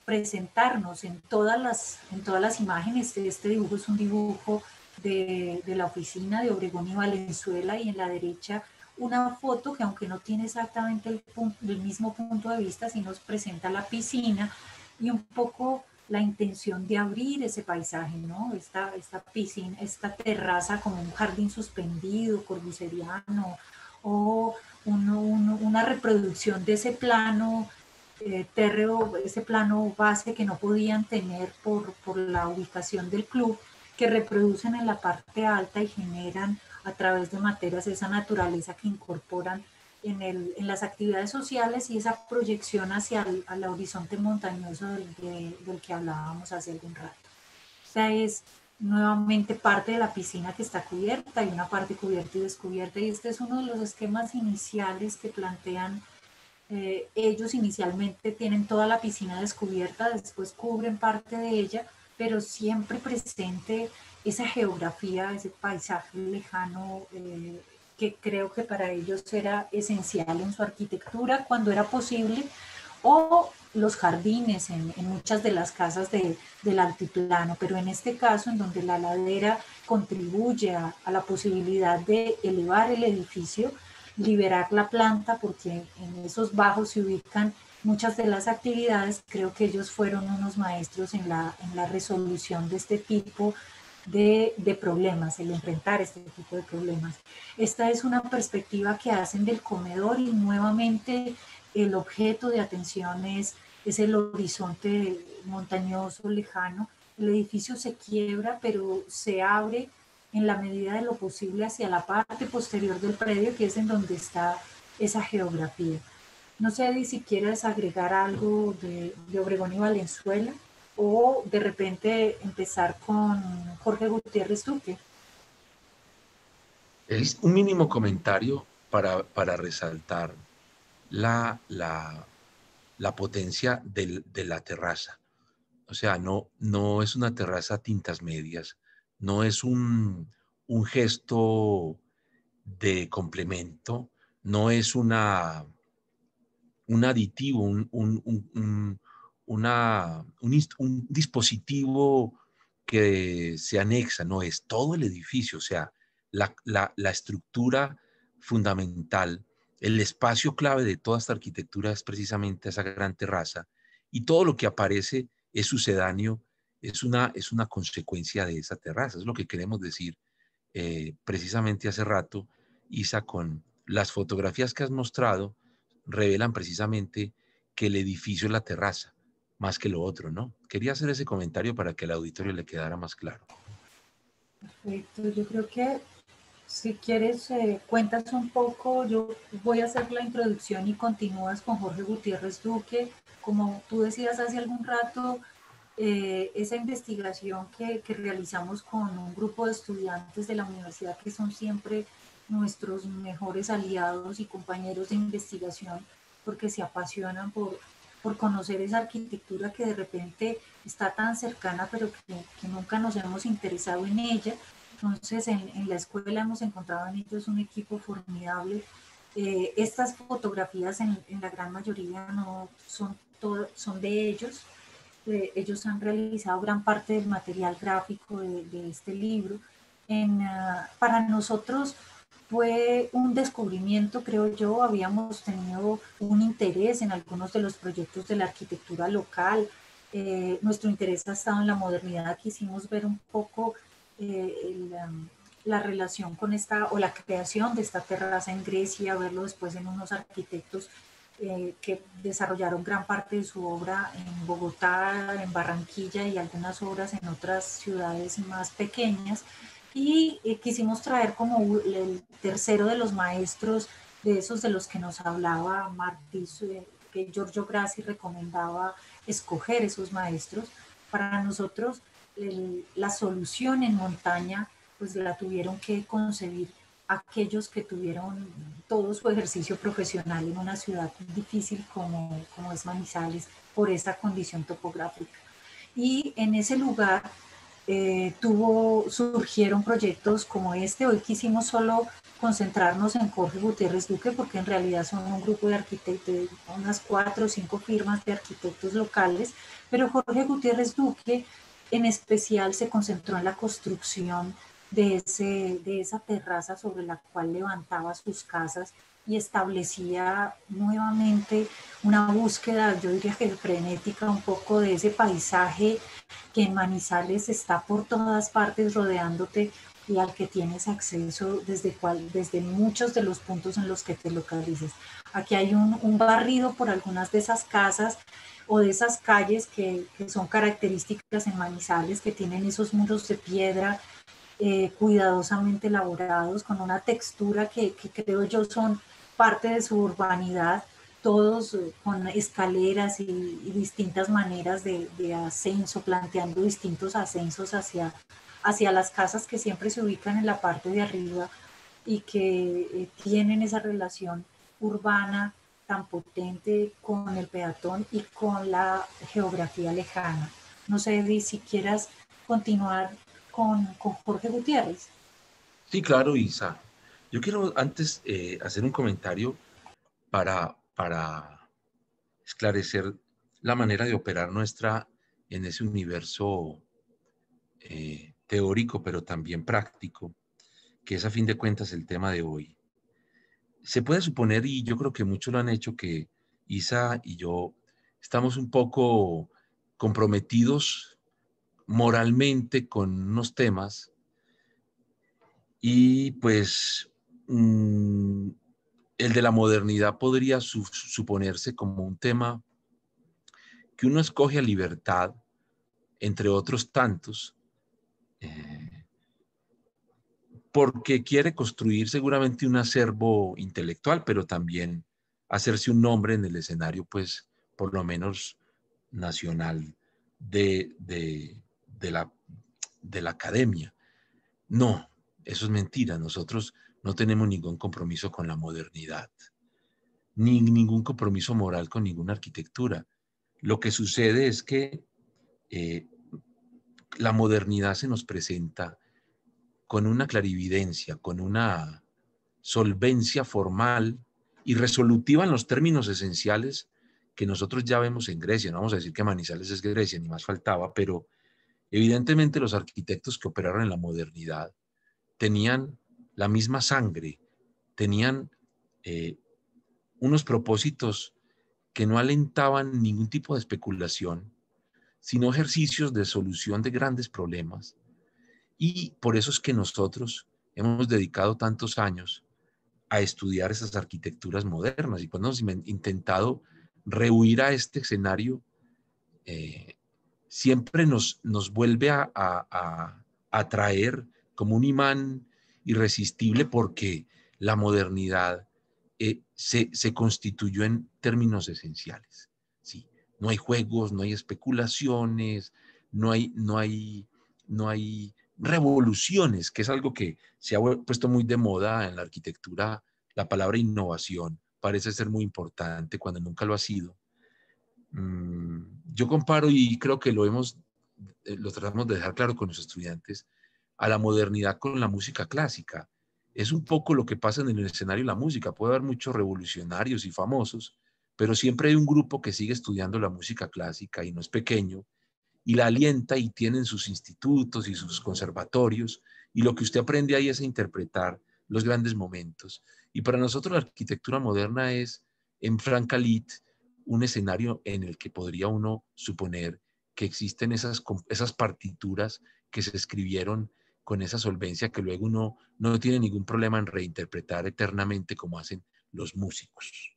presentarnos en todas las imágenes. Este dibujo es un dibujo de la oficina de Obregón y Valenzuela y en la derecha una foto que aunque no tiene exactamente el mismo punto de vista, sí nos presenta la piscina y un poco la intención de abrir ese paisaje, ¿no? Esta piscina, esta terraza como un jardín suspendido, corbuseriano, o una reproducción de ese plano térreo, ese plano base que no podían tener por la ubicación del club, que reproducen en la parte alta y generan a través de materas esa naturaleza que incorporan en las actividades sociales y esa proyección hacia el horizonte montañoso del que hablábamos hace algún rato. Esta es nuevamente parte de la piscina que está cubierta, hay una parte cubierta y descubierta, y este es uno de los esquemas iniciales que plantean ellos. Inicialmente tienen toda la piscina descubierta, después cubren parte de ella, pero siempre presente esa geografía, ese paisaje lejano que creo que para ellos era esencial en su arquitectura cuando era posible, o los jardines en muchas de las casas del altiplano, pero en este caso en donde la ladera contribuye a la posibilidad de elevar el edificio, liberar la planta, porque en esos bajos se ubican muchas de las actividades. Creo que ellos fueron unos maestros en la resolución de este tipo de problemas, el enfrentar este tipo de problemas. Esta es una perspectiva que hacen del comedor y nuevamente el objeto de atención es el horizonte montañoso lejano. El edificio se quiebra, pero se abre en la medida de lo posible hacia la parte posterior del predio, que es en donde está esa geografía. No sé, Eddie, si quieres agregar algo de Obregón y Valenzuela o de repente empezar con Jorge Gutiérrez Duque. Es un mínimo comentario para resaltar la potencia de la terraza. O sea, no es una terraza a tintas medias, no es un gesto de complemento, no es un aditivo, un dispositivo que se anexa, no, es todo el edificio, o sea, la estructura fundamental, el espacio clave de toda esta arquitectura es precisamente esa gran terraza, y todo lo que aparece es sucedáneo, es una consecuencia de esa terraza, es lo que queremos decir precisamente hace rato, Isa, con las fotografías que has mostrado, revelan precisamente que el edificio es la terraza, más que lo otro, ¿no? Quería hacer ese comentario para que al auditorio le quedara más claro. Perfecto, yo creo que si quieres cuentas un poco, yo voy a hacer la introducción y continúas con Jorge Gutiérrez Duque. Como tú decías hace algún rato, esa investigación que realizamos con un grupo de estudiantes de la universidad que son siempre nuestros mejores aliados y compañeros de investigación porque se apasionan por conocer esa arquitectura que de repente está tan cercana pero que nunca nos hemos interesado en ella. Entonces en la escuela hemos encontrado en ellos un equipo formidable. Estas fotografías en la gran mayoría no son, son de ellos. Ellos han realizado gran parte del material gráfico de este libro Para nosotros fue un descubrimiento, creo yo. Habíamos tenido un interés en algunos de los proyectos de la arquitectura local. Nuestro interés ha estado en la modernidad. Quisimos ver un poco la relación con esta, o la creación de esta terraza en Grecia, verlo después en unos arquitectos que desarrollaron gran parte de su obra en Bogotá, en Barranquilla y algunas obras en otras ciudades más pequeñas. Y quisimos traer como el tercero de los maestros, de esos de los que nos hablaba Martí, que Giorgio Grassi recomendaba escoger esos maestros. Para nosotros la solución en montaña pues la tuvieron que concebir aquellos que tuvieron todo su ejercicio profesional en una ciudad difícil como es Manizales, por esa condición topográfica. Y en ese lugar surgieron proyectos como este. Hoy quisimos solo concentrarnos en Jorge Gutiérrez Duque, porque en realidad son un grupo de arquitectos, unas 4 o 5 firmas de arquitectos locales, pero Jorge Gutiérrez Duque en especial se concentró en la construcción de esa terraza sobre la cual levantaba sus casas y establecía nuevamente una búsqueda, yo diría que frenética, un poco de ese paisaje que en Manizales está por todas partes rodeándote y al que tienes acceso desde muchos de los puntos en los que te localices. Aquí hay un barrido por algunas de esas casas o de esas calles que son características en Manizales, que tienen esos muros de piedra cuidadosamente elaborados, con una textura que creo yo son parte de su urbanidad, todos con escaleras y distintas maneras de ascenso, planteando distintos ascensos hacia las casas que siempre se ubican en la parte de arriba y que tienen esa relación urbana tan potente con el peatón y con la geografía lejana. No sé, Eddie, si quieras continuar con Jorge Gutiérrez. Sí, claro, Isa. Yo quiero antes hacer un comentario para esclarecer la manera de operar nuestra en ese universo teórico, pero también práctico, que es a fin de cuentas el tema de hoy. Se puede suponer, y yo creo que muchos lo han hecho, que Isa y yo estamos un poco comprometidos moralmente con unos temas y pues el de la modernidad podría suponerse como un tema que uno escoge a libertad, entre otros tantos, porque quiere construir seguramente un acervo intelectual, pero también hacerse un nombre en el escenario, pues, por lo menos nacional de la academia. No, eso es mentira. Nosotros no tenemos ningún compromiso con la modernidad, ni ningún compromiso moral con ninguna arquitectura. Lo que sucede es que eh, la modernidad se nos presenta con una clarividencia, con una solvencia formal y resolutiva en los términos esenciales que nosotros ya vemos en Grecia. No vamos a decir que Manizales es Grecia, ni más faltaba, pero evidentemente los arquitectos que operaron en la modernidad tenían la misma sangre, tenían unos propósitos que no alentaban ningún tipo de especulación, sino ejercicios de solución de grandes problemas. Y por eso es que nosotros hemos dedicado tantos años a estudiar esas arquitecturas modernas y pues hemos intentado rehuir a este escenario, siempre nos vuelve a atraer como un imán irresistible porque la modernidad se constituyó en términos esenciales. ¿Sí? No hay juegos, no hay especulaciones, no hay revoluciones, que es algo que se ha puesto muy de moda en la arquitectura. La palabra innovación parece ser muy importante cuando nunca lo ha sido. Yo comparo y creo que lo tratamos de dejar claro con los estudiantes, a la modernidad con la música clásica. Es un poco lo que pasa en el escenario de la música. Puede haber muchos revolucionarios y famosos, pero siempre hay un grupo que sigue estudiando la música clásica y no es pequeño y la alienta y tienen sus institutos y sus conservatorios, y lo que usted aprende ahí es a interpretar los grandes momentos. Y para nosotros la arquitectura moderna es, en franca lid, un escenario en el que podría uno suponer que existen esas partituras que se escribieron con esa solvencia que luego uno no tiene ningún problema en reinterpretar eternamente como hacen los músicos.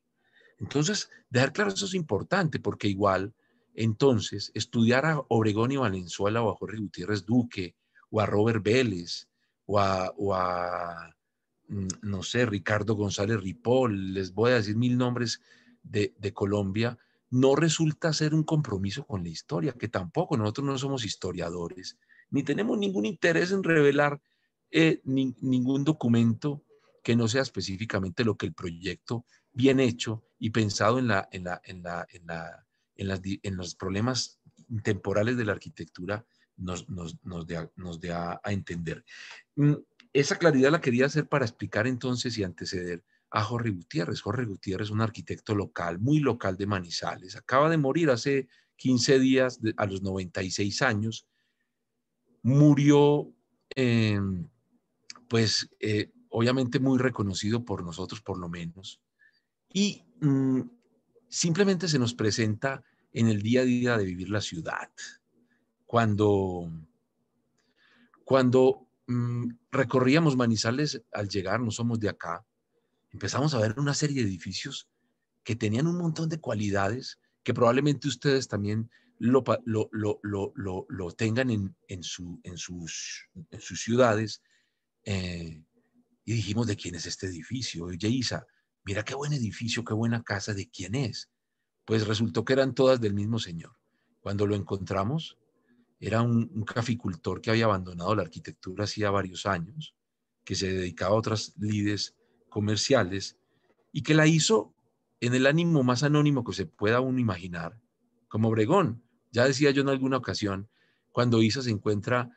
Entonces, dejar claro eso es importante, porque igual, entonces, estudiar a Obregón y Valenzuela o a Jorge Gutiérrez Duque o a Robert Vélez no sé, Ricardo González Ripoll, les voy a decir 1000 nombres de Colombia, no resulta ser un compromiso con la historia, que tampoco nosotros no somos historiadores, ni tenemos ningún interés en revelar ningún documento que no sea específicamente lo que el proyecto bien hecho y pensado en los problemas temporales de la arquitectura nos dé a entender. Esa claridad la quería hacer para explicar entonces y anteceder a Jorge Gutiérrez. Jorge Gutiérrez, un arquitecto local, muy local de Manizales, acaba de morir hace 15 días a los 96 años. Murió, obviamente muy reconocido por nosotros, por lo menos, y simplemente se nos presenta en el día a día de vivir la ciudad. Cuando recorríamos Manizales al llegar, no somos de acá, empezamos a ver una serie de edificios que tenían un montón de cualidades que probablemente ustedes también lo tengan en sus ciudades. Y dijimos, ¿de quién es este edificio? Oye, Isa, mira qué buen edificio, qué buena casa, ¿de quién es? Pues resultó que eran todas del mismo señor. Cuando lo encontramos, era un caficultor que había abandonado la arquitectura hacía varios años, que se dedicaba a otras lides comerciales y que la hizo en el ánimo más anónimo que se pueda uno imaginar, como Obregón. Ya decía yo en alguna ocasión, cuando Isa se encuentra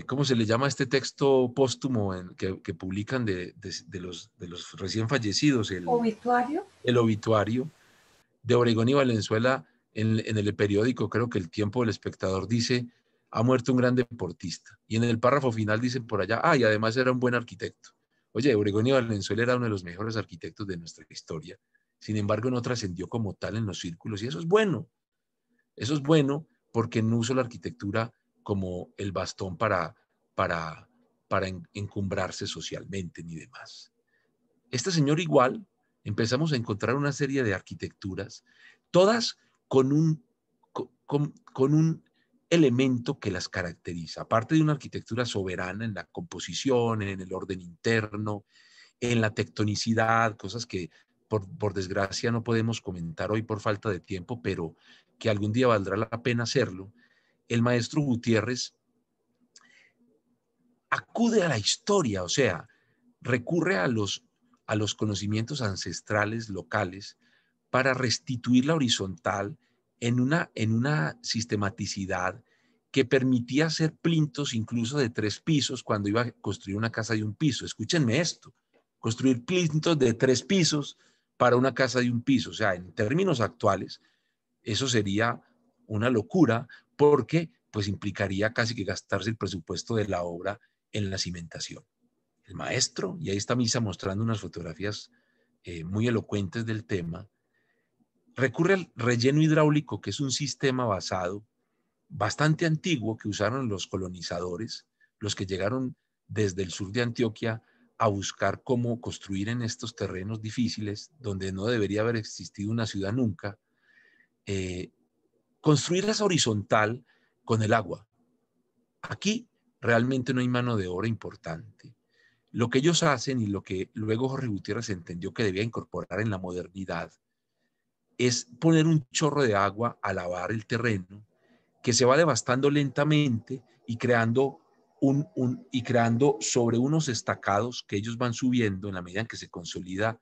¿cómo se le llama este texto póstumo que publican de los recién fallecidos? ¿Obituario? El obituario de Obregón y Valenzuela en el periódico, creo que El Tiempo del Espectador dice, ha muerto un gran deportista. Y en el párrafo final dicen por allá, y además era un buen arquitecto. Oye, Obregón y Valenzuela era uno de los mejores arquitectos de nuestra historia. Sin embargo, no trascendió como tal en los círculos, y eso es bueno. Eso es bueno porque no usó la arquitectura como el bastón para encumbrarse socialmente ni demás. Este señor igual, empezamos a encontrar una serie de arquitecturas, todas con un elemento que las caracteriza, aparte de una arquitectura soberana en la composición, en el orden interno, en la tectonicidad, cosas que por desgracia no podemos comentar hoy por falta de tiempo, pero que algún día valdrá la pena hacerlo. El maestro Gutiérrez acude a la historia, o sea, recurre a los conocimientos ancestrales locales para restituir la horizontal en una sistematicidad que permitía hacer plintos incluso de 3 pisos cuando iba a construir una casa de 1 piso. Escúchenme esto, construir plintos de 3 pisos para una casa de 1 piso. O sea, en términos actuales, eso sería una locura porque pues implicaría casi que gastarse el presupuesto de la obra en la cimentación. El maestro, y ahí está Misa mostrando unas fotografías muy elocuentes del tema, recurre al relleno hidráulico, que es un sistema bastante antiguo que usaron los colonizadores, los que llegaron desde el sur de Antioquia a buscar cómo construir en estos terrenos difíciles, donde no debería haber existido una ciudad nunca, construir esa horizontal con el agua. Aquí realmente no hay mano de obra importante. Lo que ellos hacen y lo que luego Jorge Gutiérrez entendió que debía incorporar en la modernidad es poner un chorro de agua a lavar el terreno que se va devastando lentamente y creando sobre unos estacados que ellos van subiendo en la medida en que se consolida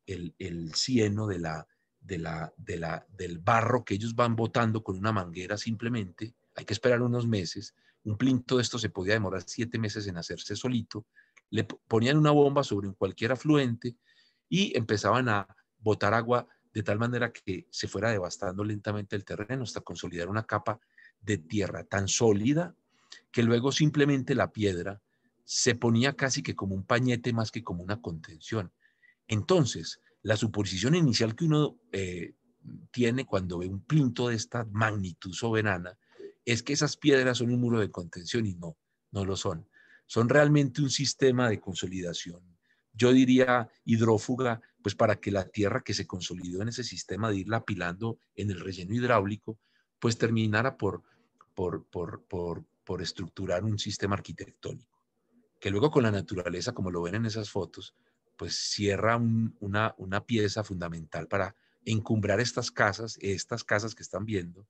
el cieno del barro que ellos van botando con una manguera simplemente. Hay que esperar unos meses. Un plinto de esto se podía demorar 7 meses en hacerse solito. Le ponían una bomba sobre cualquier afluente y empezaban a botar agua de tal manera que se fuera devastando lentamente el terreno hasta consolidar una capa de tierra tan sólida que luego simplemente la piedra se ponía casi que como un pañete más que como una contención. Entonces, la suposición inicial que uno tiene cuando ve un plinto de esta magnitud soberana es que esas piedras son un muro de contención y no, no lo son. Son realmente un sistema de consolidación, yo diría hidrófuga, pues para que la tierra que se consolidó en ese sistema de irla apilando en el relleno hidráulico, pues terminara por estructurar un sistema arquitectónico, que luego con la naturaleza, como lo ven en esas fotos, pues cierra una pieza fundamental para encumbrar estas casas que están viendo,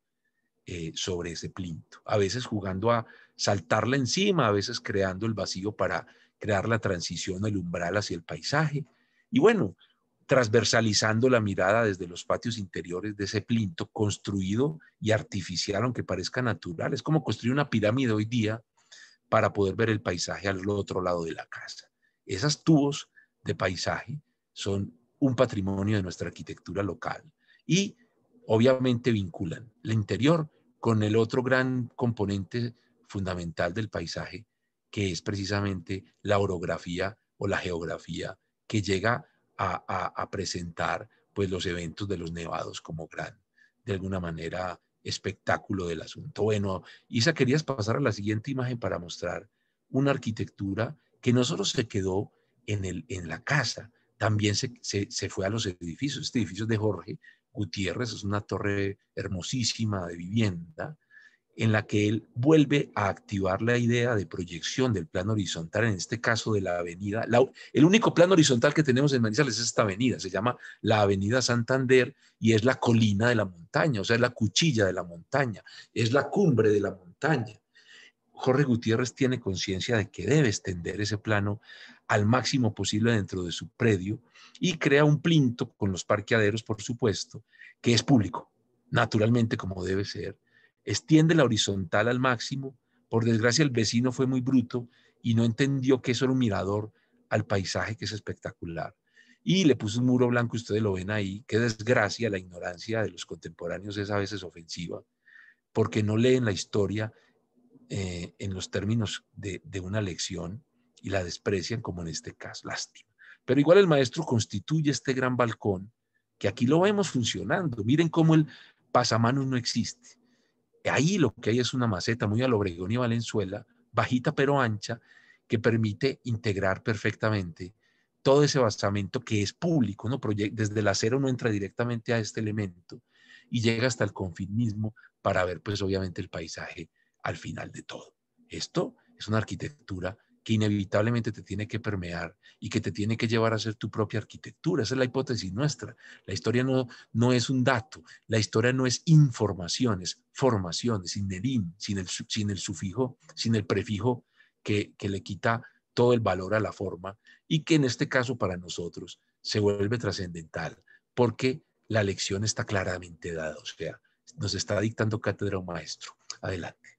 sobre ese plinto, a veces jugando a saltarla encima, a veces creando el vacío para crear la transición, el umbral hacia el paisaje, y bueno, transversalizando la mirada desde los patios interiores de ese plinto construido y artificial, aunque parezca natural. Es como construir una pirámide hoy día para poder ver el paisaje al otro lado de la casa. Esas tubos de paisaje son un patrimonio de nuestra arquitectura local y obviamente vinculan el interior con el otro gran componente fundamental del paisaje, que es precisamente la orografía o la geografía que llega a presentar pues los eventos de los nevados como gran, de alguna manera, espectáculo del asunto. Bueno, Isa, querías pasar a la siguiente imagen para mostrar una arquitectura que no solo se quedó en la casa, también se fue a los edificios. Este edificio es de Jorge Gutiérrez, es una torre hermosísima de vivienda, en la que él vuelve a activar la idea de proyección del plano horizontal, en este caso de la avenida. El único plano horizontal que tenemos en Manizales es esta avenida, se llama la Avenida Santander y es la colina de la montaña, o sea, es la cuchilla de la montaña, es la cumbre de la montaña. Jorge Gutiérrez tiene conciencia de que debe extender ese plano al máximo posible dentro de su predio y crea un plinto con los parqueaderos, por supuesto, que es público, naturalmente como debe ser. Extiende la horizontal al máximo. Por desgracia, el vecino fue muy bruto y no entendió que eso era un mirador al paisaje, que es espectacular. Y le puso un muro blanco, ustedes lo ven ahí. Qué desgracia, la ignorancia de los contemporáneos es a veces ofensiva, porque no leen la historia en los términos de una lección y la desprecian como en este caso. Lástima. Pero igual el maestro constituye este gran balcón que aquí lo vemos funcionando. Miren cómo el pasamanos no existe. Ahí lo que hay es una maceta muy a lo Obregón y Valenzuela, bajita pero ancha, que permite integrar perfectamente todo ese basamento que es público, ¿no? Desde el acero no entra directamente a este elemento y llega hasta el confín mismo para ver, pues obviamente, el paisaje al final de todo. Esto es una arquitectura que inevitablemente te tiene que permear y que te tiene que llevar a hacer tu propia arquitectura. Esa es la hipótesis nuestra. La historia no es un dato, la historia no es información, es formación, sin el in, sin el sufijo, sin el prefijo que le quita todo el valor a la forma y que en este caso para nosotros se vuelve trascendental porque la lección está claramente dada, o sea, nos está dictando cátedra un maestro. Adelante.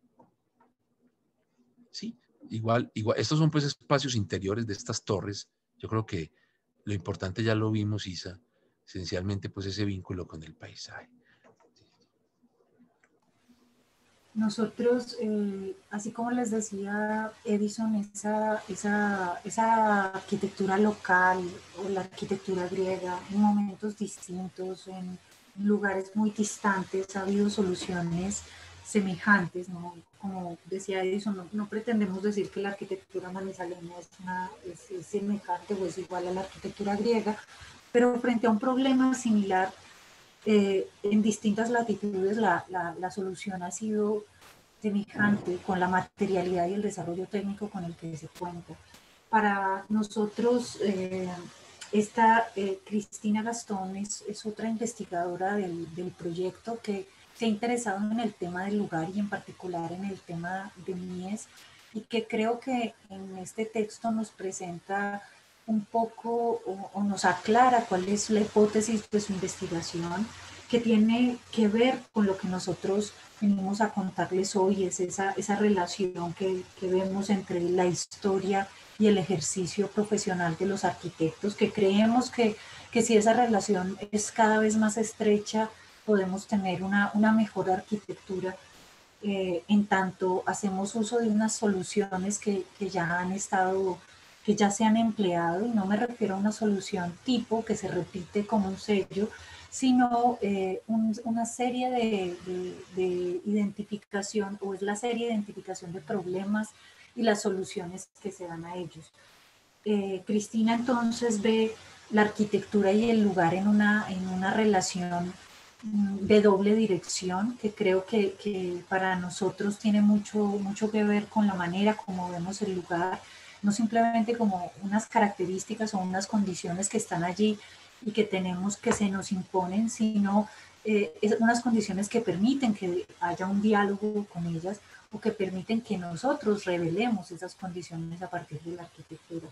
Sí, igual, estos son pues espacios interiores de estas torres. Yo creo que lo importante ya lo vimos, Isa, esencialmente pues ese vínculo con el paisaje. Nosotros, así como les decía Edison, esa arquitectura local o la arquitectura griega, en momentos distintos, en lugares muy distantes, ha habido soluciones semejantes, ¿no? Como decía Edison, no pretendemos decir que la arquitectura manizaleña es semejante o es igual a la arquitectura griega, pero frente a un problema similar, en distintas latitudes la solución ha sido semejante con la materialidad y el desarrollo técnico con el que se cuenta. Para nosotros, Cristina Gastón es otra investigadora del proyecto que se ha interesado en el tema del lugar y en particular en el tema de Mies, y que creo que en este texto nos presenta un poco o nos aclara cuál es la hipótesis de su investigación, que tiene que ver con lo que nosotros venimos a contarles hoy, es esa relación que vemos entre la historia y el ejercicio profesional de los arquitectos, que creemos que que si esa relación es cada vez más estrecha, podemos tener una mejor arquitectura, en tanto hacemos uso de unas soluciones que ya han estado, que ya se han empleado, y no me refiero a una solución tipo que se repite como un sello, sino una serie de identificación, o es la serie de identificación de problemas y las soluciones que se dan a ellos. Cristina entonces ve la arquitectura y el lugar en una relación de doble dirección, que creo que para nosotros tiene mucho que ver con la manera como vemos el lugar, no simplemente como unas características o unas condiciones que están allí y que tenemos, que se nos imponen, sino unas condiciones que permiten que haya un diálogo con ellas, o que permiten que nosotros revelemos esas condiciones a partir de la arquitectura.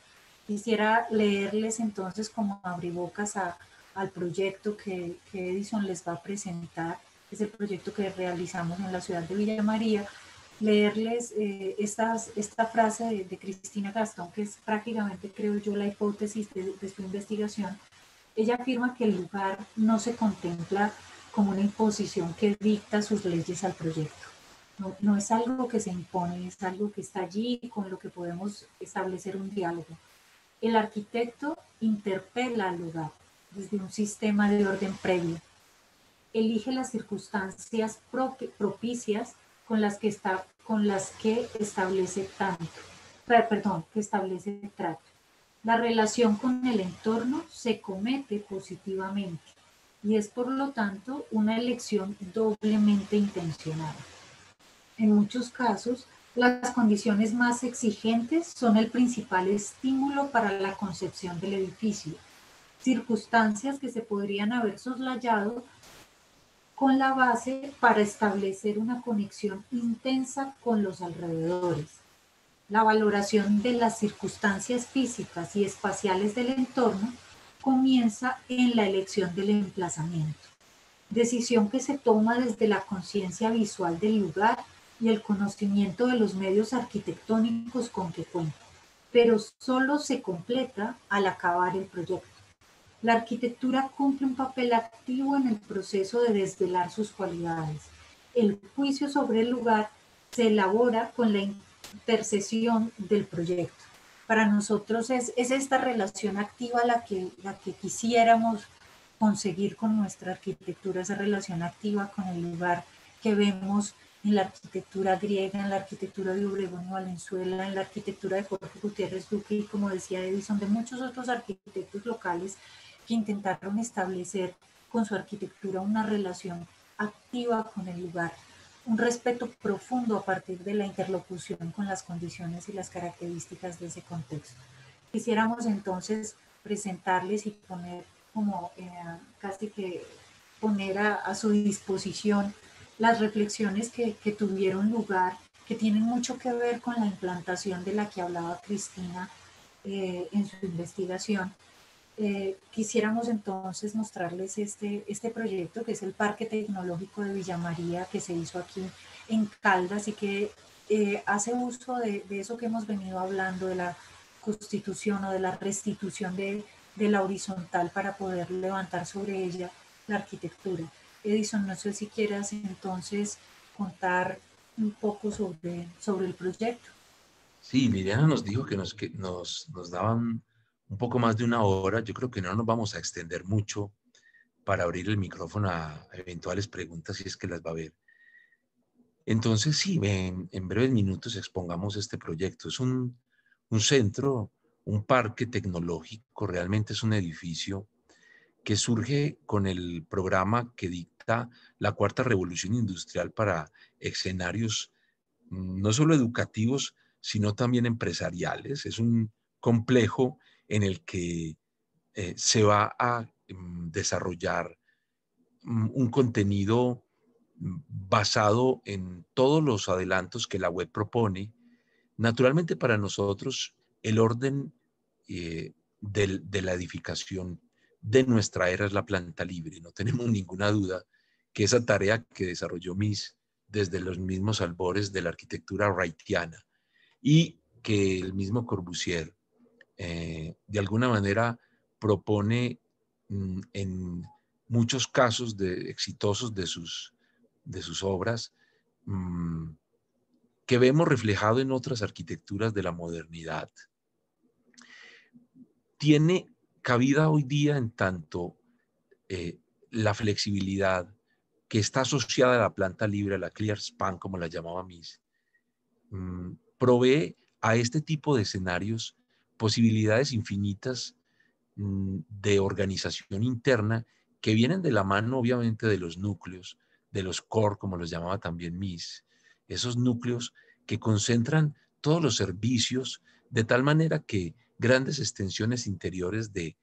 Quisiera leerles entonces como abrebocas al proyecto que Edison les va a presentar. Es el proyecto que realizamos en la ciudad de Villa María. Leerles esta frase de Cristina Gastón, que es prácticamente, creo yo, la hipótesis de su investigación. Ella afirma que el lugar no se contempla como una imposición que dicta sus leyes al proyecto. No es algo que se impone, es algo que está allí, con lo que podemos establecer un diálogo. El arquitecto interpela al lugar desde un sistema de orden previo. Elige las circunstancias propicias con las que establece trato. La relación con el entorno se comete positivamente y es por lo tanto una elección doblemente intencionada. En muchos casos, las condiciones más exigentes son el principal estímulo para la concepción del edificio, circunstancias que se podrían haber soslayado con la base para establecer una conexión intensa con los alrededores. La valoración de las circunstancias físicas y espaciales del entorno comienza en la elección del emplazamiento, decisión que se toma desde la conciencia visual del lugar y el conocimiento de los medios arquitectónicos con que cuenta, pero solo se completa al acabar el proyecto. La arquitectura cumple un papel activo en el proceso de desvelar sus cualidades. El juicio sobre el lugar se elabora con la intercesión del proyecto. Para nosotros es esta relación activa la que quisiéramos conseguir con nuestra arquitectura, esa relación activa con el lugar que vemos en la arquitectura griega, en la arquitectura de Obregón y Valenzuela, en la arquitectura de Jorge Gutiérrez Duque y, como decía Edison, de muchos otros arquitectos locales que intentaron establecer con su arquitectura una relación activa con el lugar, un respeto profundo a partir de la interlocución con las condiciones y las características de ese contexto. Quisiéramos entonces presentarles y poner como casi que poner a su disposición las reflexiones que tuvieron lugar, que tienen mucho que ver con la implantación de la que hablaba Cristina en su investigación. Quisiéramos entonces mostrarles este proyecto, que es el Parque Tecnológico de Villa María, que se hizo aquí en Caldas y que hace uso de eso que hemos venido hablando, de la constitución o de la restitución de la horizontal para poder levantar sobre ella la arquitectura. Edison, no sé si quieras entonces contar un poco sobre el proyecto. Sí, Liliana nos dijo que nos daban un poco más de una hora. Yo creo que no nos vamos a extender mucho para abrir el micrófono a eventuales preguntas, si es que las va a haber. Entonces, sí, en breves minutos expongamos este proyecto. Es un centro, un parque tecnológico, realmente es un edificio que surge con el programa que dicta la Cuarta Revolución Industrial para escenarios no solo educativos, sino también empresariales. Es un complejo en el que se va a desarrollar un contenido basado en todos los adelantos que la web propone. Naturalmente, para nosotros el orden de la edificación de nuestra era es la planta libre. No tenemos ninguna duda que esa tarea que desarrolló Mies desde los mismos albores de la arquitectura wrightiana y que el mismo Corbusier de alguna manera propone en muchos casos exitosos de sus obras, que vemos reflejado en otras arquitecturas de la modernidad, tiene cabida hoy día en tanto la flexibilidad que está asociada a la planta libre, a la clear span, como la llamaba Mies, provee a este tipo de escenarios posibilidades infinitas de organización interna que vienen de la mano, obviamente, de los núcleos, de los core, como los llamaba también Mies, esos núcleos que concentran todos los servicios de tal manera que grandes extensiones interiores de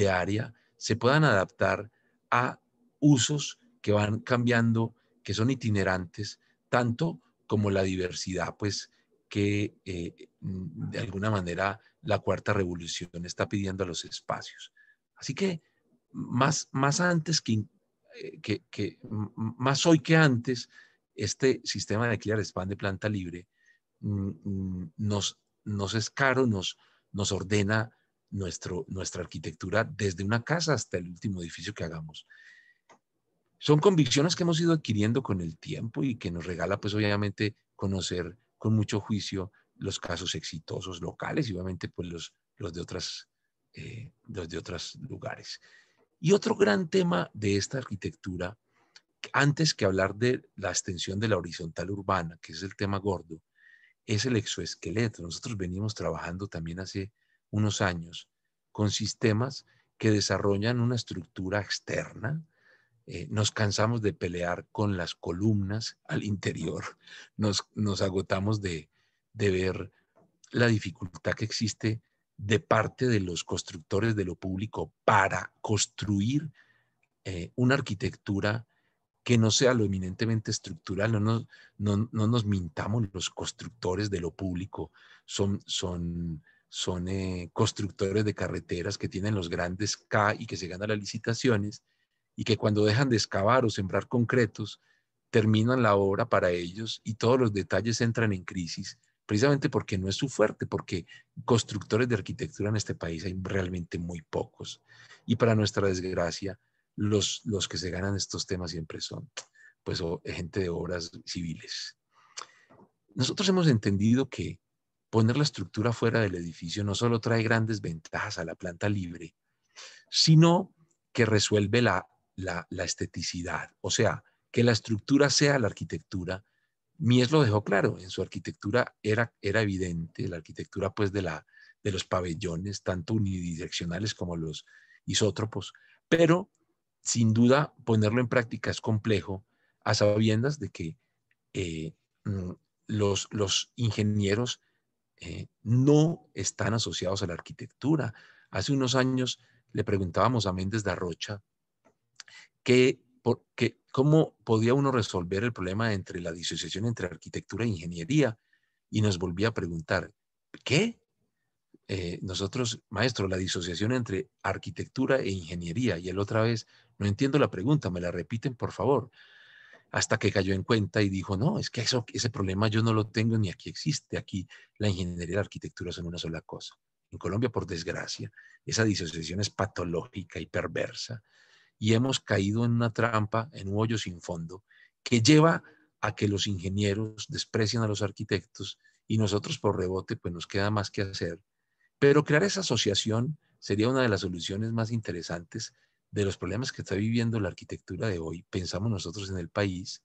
área se puedan adaptar a usos que van cambiando, que son itinerantes, tanto como la diversidad, pues, que de alguna manera la cuarta revolución está pidiendo a los espacios. Así que más antes más hoy que antes, este sistema de clear span de planta libre nos es caro, nos ordena nuestra arquitectura desde una casa hasta el último edificio que hagamos. Son convicciones que hemos ido adquiriendo con el tiempo y que nos regala, pues, obviamente, conocer con mucho juicio los casos exitosos locales y, obviamente, pues, los de otros lugares. Y otro gran tema de esta arquitectura, antes que hablar de la extensión de la horizontal urbana, que es el tema gordo, es el exoesqueleto. Nosotros venimos trabajando también hace unos años con sistemas que desarrollan una estructura externa. Nos cansamos de pelear con las columnas al interior, nos agotamos de ver la dificultad que existe de parte de los constructores de lo público para construir una arquitectura que no sea lo eminentemente estructural. No nos mintamos, los constructores de lo público son constructores de carreteras que tienen los grandes K y que se ganan las licitaciones, y que cuando dejan de excavar o sembrar concretos, terminan la obra para ellos y todos los detalles entran en crisis, precisamente porque no es su fuerte, porque constructores de arquitectura en este país hay realmente muy pocos. Y para nuestra desgracia, los que se ganan estos temas siempre son, pues, gente de obras civiles. Nosotros hemos entendido que poner la estructura fuera del edificio no solo trae grandes ventajas a la planta libre, sino que resuelve la esteticidad, o sea, que la estructura sea la arquitectura. Mies lo dejó claro, en su arquitectura era evidente, la arquitectura, pues, de los pabellones, tanto unidireccionales como los isótropos, pero sin duda ponerlo en práctica es complejo, a sabiendas de que los ingenieros no están asociados a la arquitectura. Hace unos años le preguntábamos a Méndez da Rocha cómo podía uno resolver el problema entre la disociación entre arquitectura e ingeniería, y nos volvía a preguntar, ¿qué? Nosotros, maestro, la disociación entre arquitectura e ingeniería, y él otra vez, no entiendo la pregunta, me la repiten, por favor. Hasta que cayó en cuenta y dijo, no, es que ese problema yo no lo tengo ni aquí existe. Aquí la ingeniería y la arquitectura son una sola cosa. En Colombia, por desgracia, esa disociación es patológica y perversa, y hemos caído en una trampa, en un hoyo sin fondo, que lleva a que los ingenieros desprecian a los arquitectos y nosotros, por rebote, pues nos queda más que hacer. Pero crear esa asociación sería una de las soluciones más interesantes de los problemas que está viviendo la arquitectura de hoy, pensamos nosotros en el país,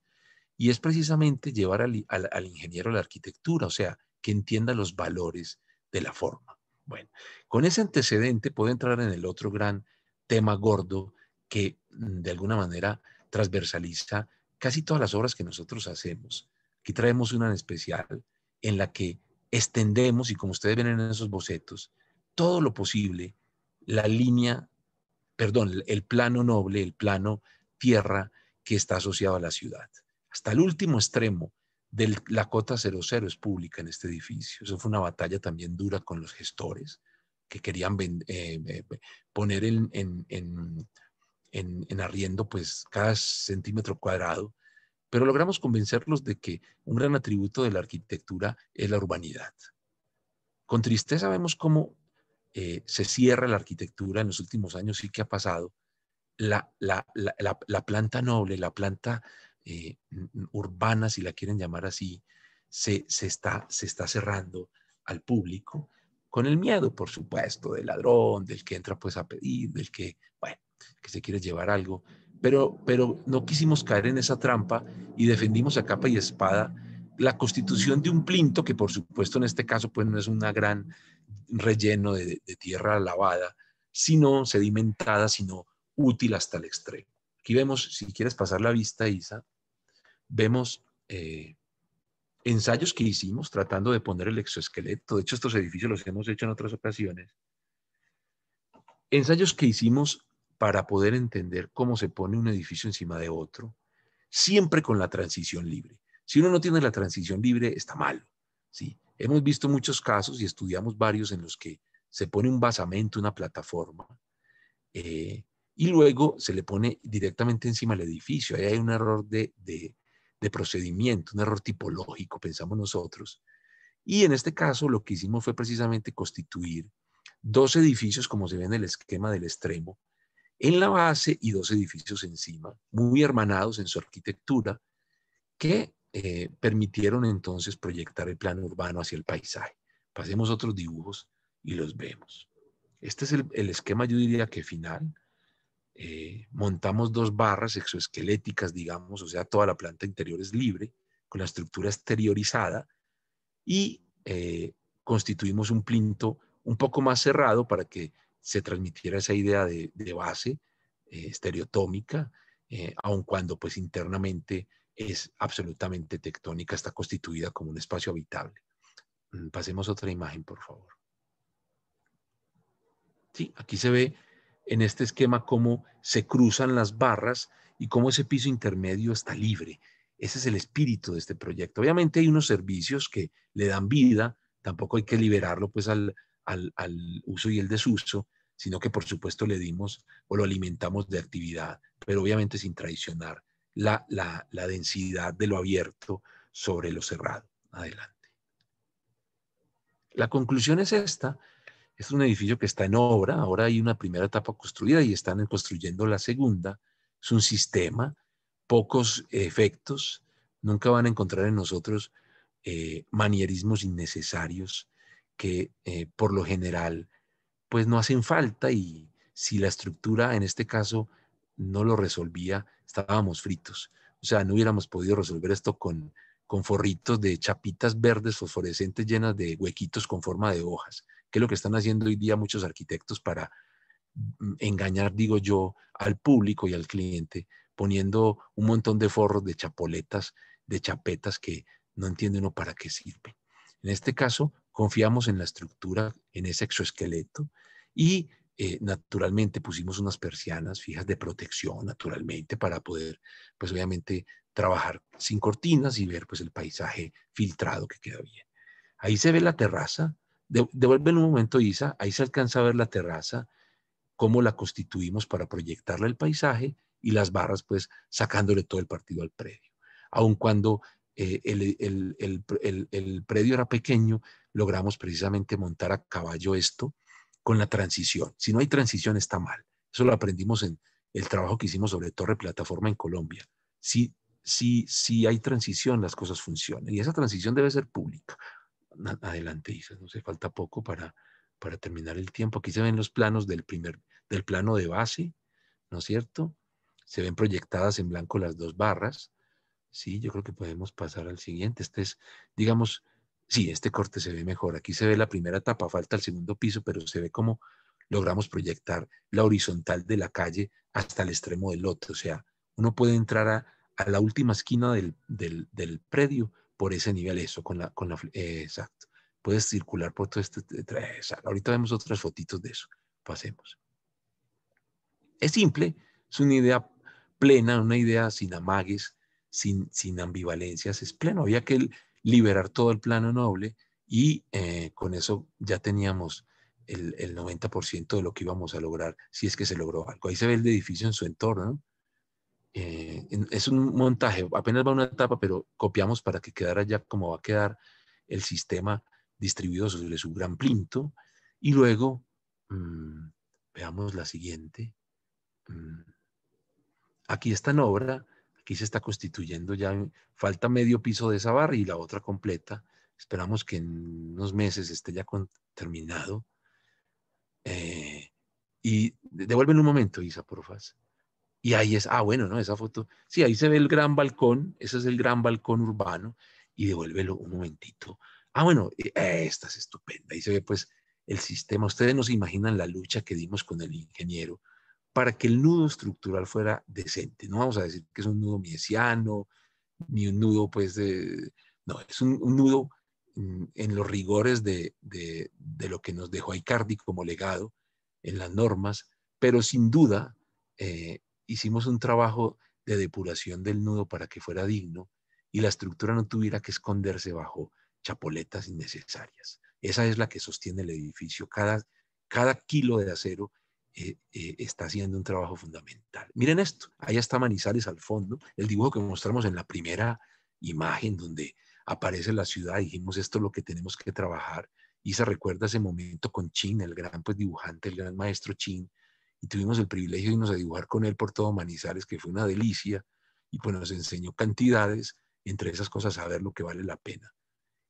y es precisamente llevar al ingeniero a la arquitectura, o sea, que entienda los valores de la forma. Bueno, con ese antecedente puedo entrar en el otro gran tema gordo que de alguna manera transversaliza casi todas las obras que nosotros hacemos. Aquí traemos una en especial en la que extendemos, y como ustedes ven en esos bocetos, todo lo posible, la línea, perdón, el plano noble, el plano tierra que está asociado a la ciudad. Hasta el último extremo de la cota 00 es pública en este edificio. Eso fue una batalla también dura con los gestores que querían poner en arriendo, pues, cada centímetro cuadrado, pero logramos convencerlos de que un gran atributo de la arquitectura es la urbanidad. Con tristeza vemos cómo se cierra la arquitectura en los últimos años, sí que ha pasado, la planta noble, la planta urbana, si la quieren llamar así, se está cerrando al público, con el miedo, por supuesto, del ladrón, del que entra pues a pedir, del que, bueno, que se quiere llevar algo, pero no quisimos caer en esa trampa y defendimos a capa y espada la constitución de un plinto, que por supuesto en este caso pues no es una gran relleno de tierra lavada, sino sedimentada, sino útil hasta el extremo. Aquí vemos, si quieres pasar la vista, Isa, vemos ensayos que hicimos tratando de poner el exoesqueleto. De hecho, estos edificios los hemos hecho en otras ocasiones. Ensayos que hicimos para poder entender cómo se pone un edificio encima de otro, siempre con la transición libre. Si uno no tiene la transición libre, está malo. ¿Sí? Hemos visto muchos casos y estudiamos varios en los que se pone un basamento, una plataforma, y luego se le pone directamente encima del edificio. Ahí hay un error de procedimiento, un error tipológico, pensamos nosotros. Y en este caso lo que hicimos fue precisamente constituir dos edificios, como se ve en el esquema del extremo, en la base y dos edificios encima, muy hermanados en su arquitectura, que permitieron entonces proyectar el plano urbano hacia el paisaje. Pasemos otros dibujos y los vemos. Este es el esquema, yo diría que final. Montamos dos barras exoesqueléticas, digamos, o sea, toda la planta interior es libre, con la estructura exteriorizada, y constituimos un plinto un poco más cerrado para que se transmitiera esa idea de base estereotómica, aun cuando pues internamente es absolutamente tectónica, está constituida como un espacio habitable. Pasemos otra imagen, por favor. Sí, aquí se ve en este esquema cómo se cruzan las barras y cómo ese piso intermedio está libre. Ese es el espíritu de este proyecto. Obviamente hay unos servicios que le dan vida, tampoco hay que liberarlo pues al uso y el desuso, sino que por supuesto le dimos o lo alimentamos de actividad, pero obviamente sin traicionar la densidad de lo abierto sobre lo cerrado. Adelante. La conclusión es esta. Es un edificio que está en obra, ahora hay una primera etapa construida y están construyendo la segunda. Es un sistema, pocos efectos, nunca van a encontrar en nosotros manierismos innecesarios que por lo general pues no hacen falta, y si la estructura en este caso no lo resolvía, estábamos fritos. O sea, no hubiéramos podido resolver esto con forritos de chapitas verdes fosforescentes llenas de huequitos con forma de hojas, que es lo que están haciendo hoy día muchos arquitectos para engañar, digo yo, al público y al cliente, poniendo un montón de forros de chapoletas, de chapetas que no entiende uno para qué sirven. En este caso, confiamos en la estructura, en ese exoesqueleto, y naturalmente pusimos unas persianas fijas de protección, naturalmente, para poder, pues obviamente, trabajar sin cortinas y ver pues el paisaje filtrado que queda bien. Ahí se ve la terraza. Devuelven un momento, Isa. Ahí se alcanza a ver la terraza, cómo la constituimos para proyectarle el paisaje, y las barras pues sacándole todo el partido al predio. Aun cuando el predio era pequeño, logramos precisamente montar a caballo esto con la transición. Si no hay transición está mal. Eso lo aprendimos en el trabajo que hicimos sobre Torre Plataforma en Colombia. Si hay transición, las cosas funcionan, y esa transición debe ser pública. Adelante, Isa, no hace falta poco para terminar el tiempo. Aquí se ven los planos del plano de base, ¿no es cierto? Se ven proyectadas en blanco las dos barras. Sí, yo creo que podemos pasar al siguiente. Este es, digamos, sí, este corte se ve mejor. Aquí se ve la primera etapa, falta el segundo piso, pero se ve cómo logramos proyectar la horizontal de la calle hasta el extremo del lote. O sea, uno puede entrar a la última esquina del predio por ese nivel, eso, exacto. Puedes circular por todo este, ahorita vemos otras fotitos de eso. Pasemos. Es simple, es una idea plena, una idea sin amagues, sin ambivalencias, es pleno. Había que liberar todo el plano noble, y con eso ya teníamos el 90% de lo que íbamos a lograr, si es que se logró algo. Ahí se ve el edificio en su entorno. Es un montaje, apenas va una etapa, pero copiamos para que quedara ya como va a quedar el sistema distribuido sobre su gran plinto. Y luego, veamos la siguiente. aquí está en obra, aquí se está constituyendo ya, falta medio piso de esa barra y la otra completa. Esperamos que en unos meses esté ya terminado. Y devuelven un momento, Isa, por favor. Y ahí es, bueno, ¿no? Esa foto, sí, ahí se ve el gran balcón, ese es el gran balcón urbano, y devuélvelo un momentito. Bueno, esta es estupenda, ahí se ve pues el sistema. Ustedes no se imaginan la lucha que dimos con el ingeniero para que el nudo estructural fuera decente. No vamos a decir que es un nudo miesiano, ni un nudo pues no, es un nudo en los rigores de lo que nos dejó Aicardi como legado en las normas, pero sin duda hicimos un trabajo de depuración del nudo para que fuera digno y la estructura no tuviera que esconderse bajo chapoletas innecesarias. Esa es la que sostiene el edificio. Cada kilo de acero está haciendo un trabajo fundamental. Miren esto, ahí está Manizales al fondo, el dibujo que mostramos en la primera imagen donde aparece la ciudad, dijimos esto es lo que tenemos que trabajar, y se recuerda ese momento con Chin, el gran pues, dibujante, el gran maestro Chin, y tuvimos el privilegio de irnos a dibujar con él por todo Manizales, que fue una delicia, y pues nos enseñó cantidades, entre esas cosas saber lo que vale la pena.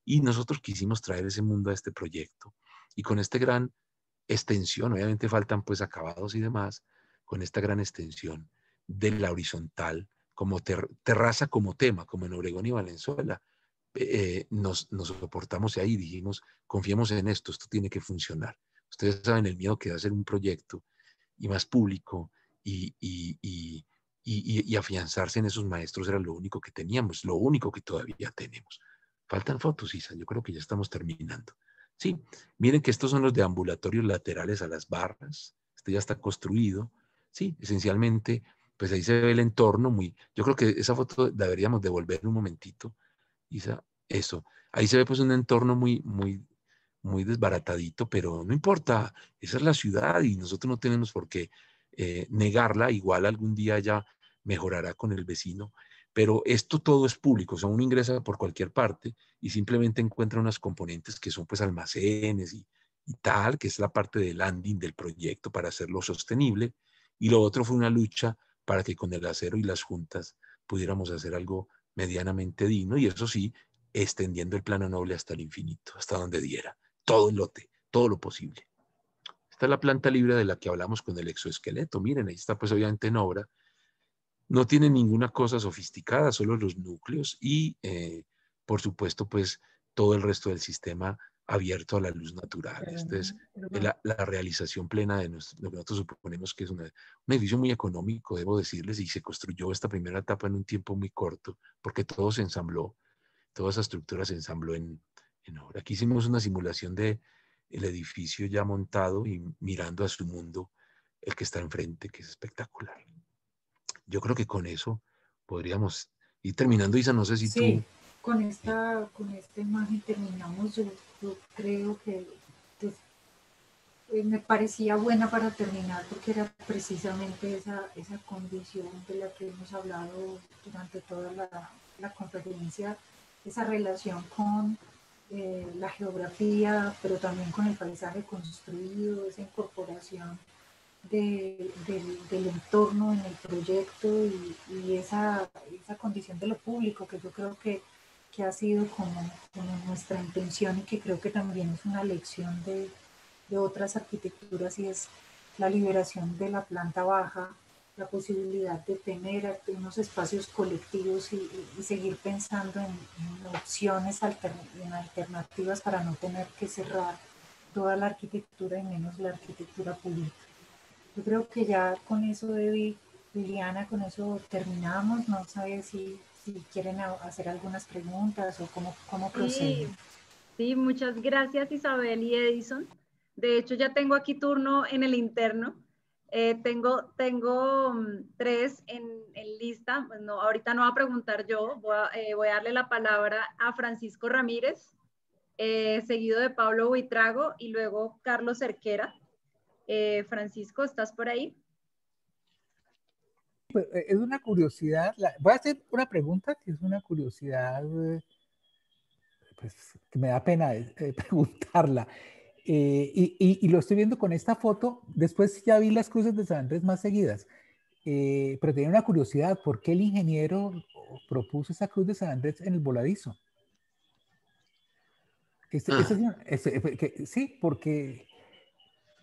Y nosotros quisimos traer ese mundo a este proyecto, y con este gran extensión, obviamente faltan pues acabados y demás, con esta gran extensión de la horizontal, como terraza como tema, como en Obregón y Valenzuela, nos soportamos ahí y dijimos, confiemos en esto tiene que funcionar. Ustedes saben el miedo que da hacer un proyecto y más público y afianzarse en esos maestros era lo único que teníamos, lo único que todavía tenemos. Faltan fotos, Isa, yo creo que ya estamos terminando. Sí, miren que estos son los deambulatorios laterales a las barras, este ya está construido, sí, esencialmente, pues ahí se ve el entorno muy, yo creo que esa foto la deberíamos devolver un momentito, Isa, eso, ahí se ve pues un entorno muy desbaratadito, pero no importa, esa es la ciudad y nosotros no tenemos por qué negarla, igual algún día ya mejorará con el vecino, pero esto todo es público, o sea, uno ingresa por cualquier parte y simplemente encuentra unas componentes que son pues almacenes y tal, que es la parte de landing del proyecto para hacerlo sostenible, y lo otro fue una lucha para que con el acero y las juntas pudiéramos hacer algo medianamente digno, y eso sí, extendiendo el plano noble hasta el infinito, hasta donde diera, todo el lote, todo lo posible. Esta es la planta libre de la que hablamos con el exoesqueleto, miren, ahí está pues obviamente en obra, no tiene ninguna cosa sofisticada, solo los núcleos y, por supuesto, pues todo el resto del sistema abierto a la luz natural. Esta es la realización plena de lo que nosotros suponemos que es un edificio muy económico, debo decirles, y se construyó esta primera etapa en un tiempo muy corto, porque todo se ensambló, toda esa estructura se ensambló en obra. Aquí hicimos una simulación de el edificio ya montado y mirando a su mundo, el que está enfrente, que es espectacular. Yo creo que con eso podríamos ir terminando. Isa, no sé si sí, tú... con esta imagen terminamos. Yo creo que pues, me parecía buena para terminar porque era precisamente esa condición de la que hemos hablado durante toda la conferencia, esa relación con la geografía, pero también con el paisaje construido, esa incorporación del entorno en el proyecto y esa condición de lo público que yo creo que ha sido como nuestra intención y que creo que también es una lección de otras arquitecturas, y es la liberación de la planta baja, la posibilidad de tener unos espacios colectivos y seguir pensando en opciones, en alternativas para no tener que cerrar toda la arquitectura y menos la arquitectura pública. Yo creo que ya con eso, Debbie, Liliana, con eso terminamos. No sé si quieren hacer algunas preguntas o cómo proceden. Sí, sí, muchas gracias Isabel y Edison. De hecho, ya tengo aquí turno en el interno. Tengo tres en lista. Pues no, ahorita no voy a preguntar yo. Voy a darle la palabra a Francisco Ramírez, seguido de Pablo Buitrago y luego Carlos Cerquera. Francisco, ¿estás por ahí? Pues, es una curiosidad. Voy a hacer una pregunta que es una curiosidad, pues, que me da pena preguntarla. Y lo estoy viendo con esta foto. Después ya vi las cruces de San Andrés más seguidas. pero tenía una curiosidad, ¿por qué el ingeniero propuso esa cruz de San Andrés en el voladizo? Sí, porque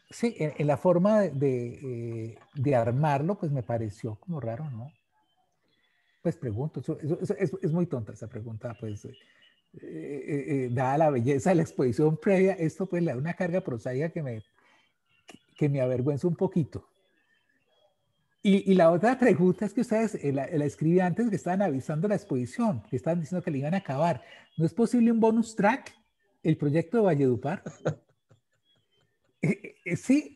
sí, en la forma de armarlo, pues me pareció como raro, ¿no? Pues pregunto, es muy tonta esa pregunta, pues dada la belleza de la exposición previa, esto pues le da una carga prosaica que me avergüenza un poquito. Y la otra pregunta es que ustedes la escribí antes que estaban avisando la exposición, que estaban diciendo que le iban a acabar. ¿No es posible un bonus track? El proyecto de Valledupar. Sí.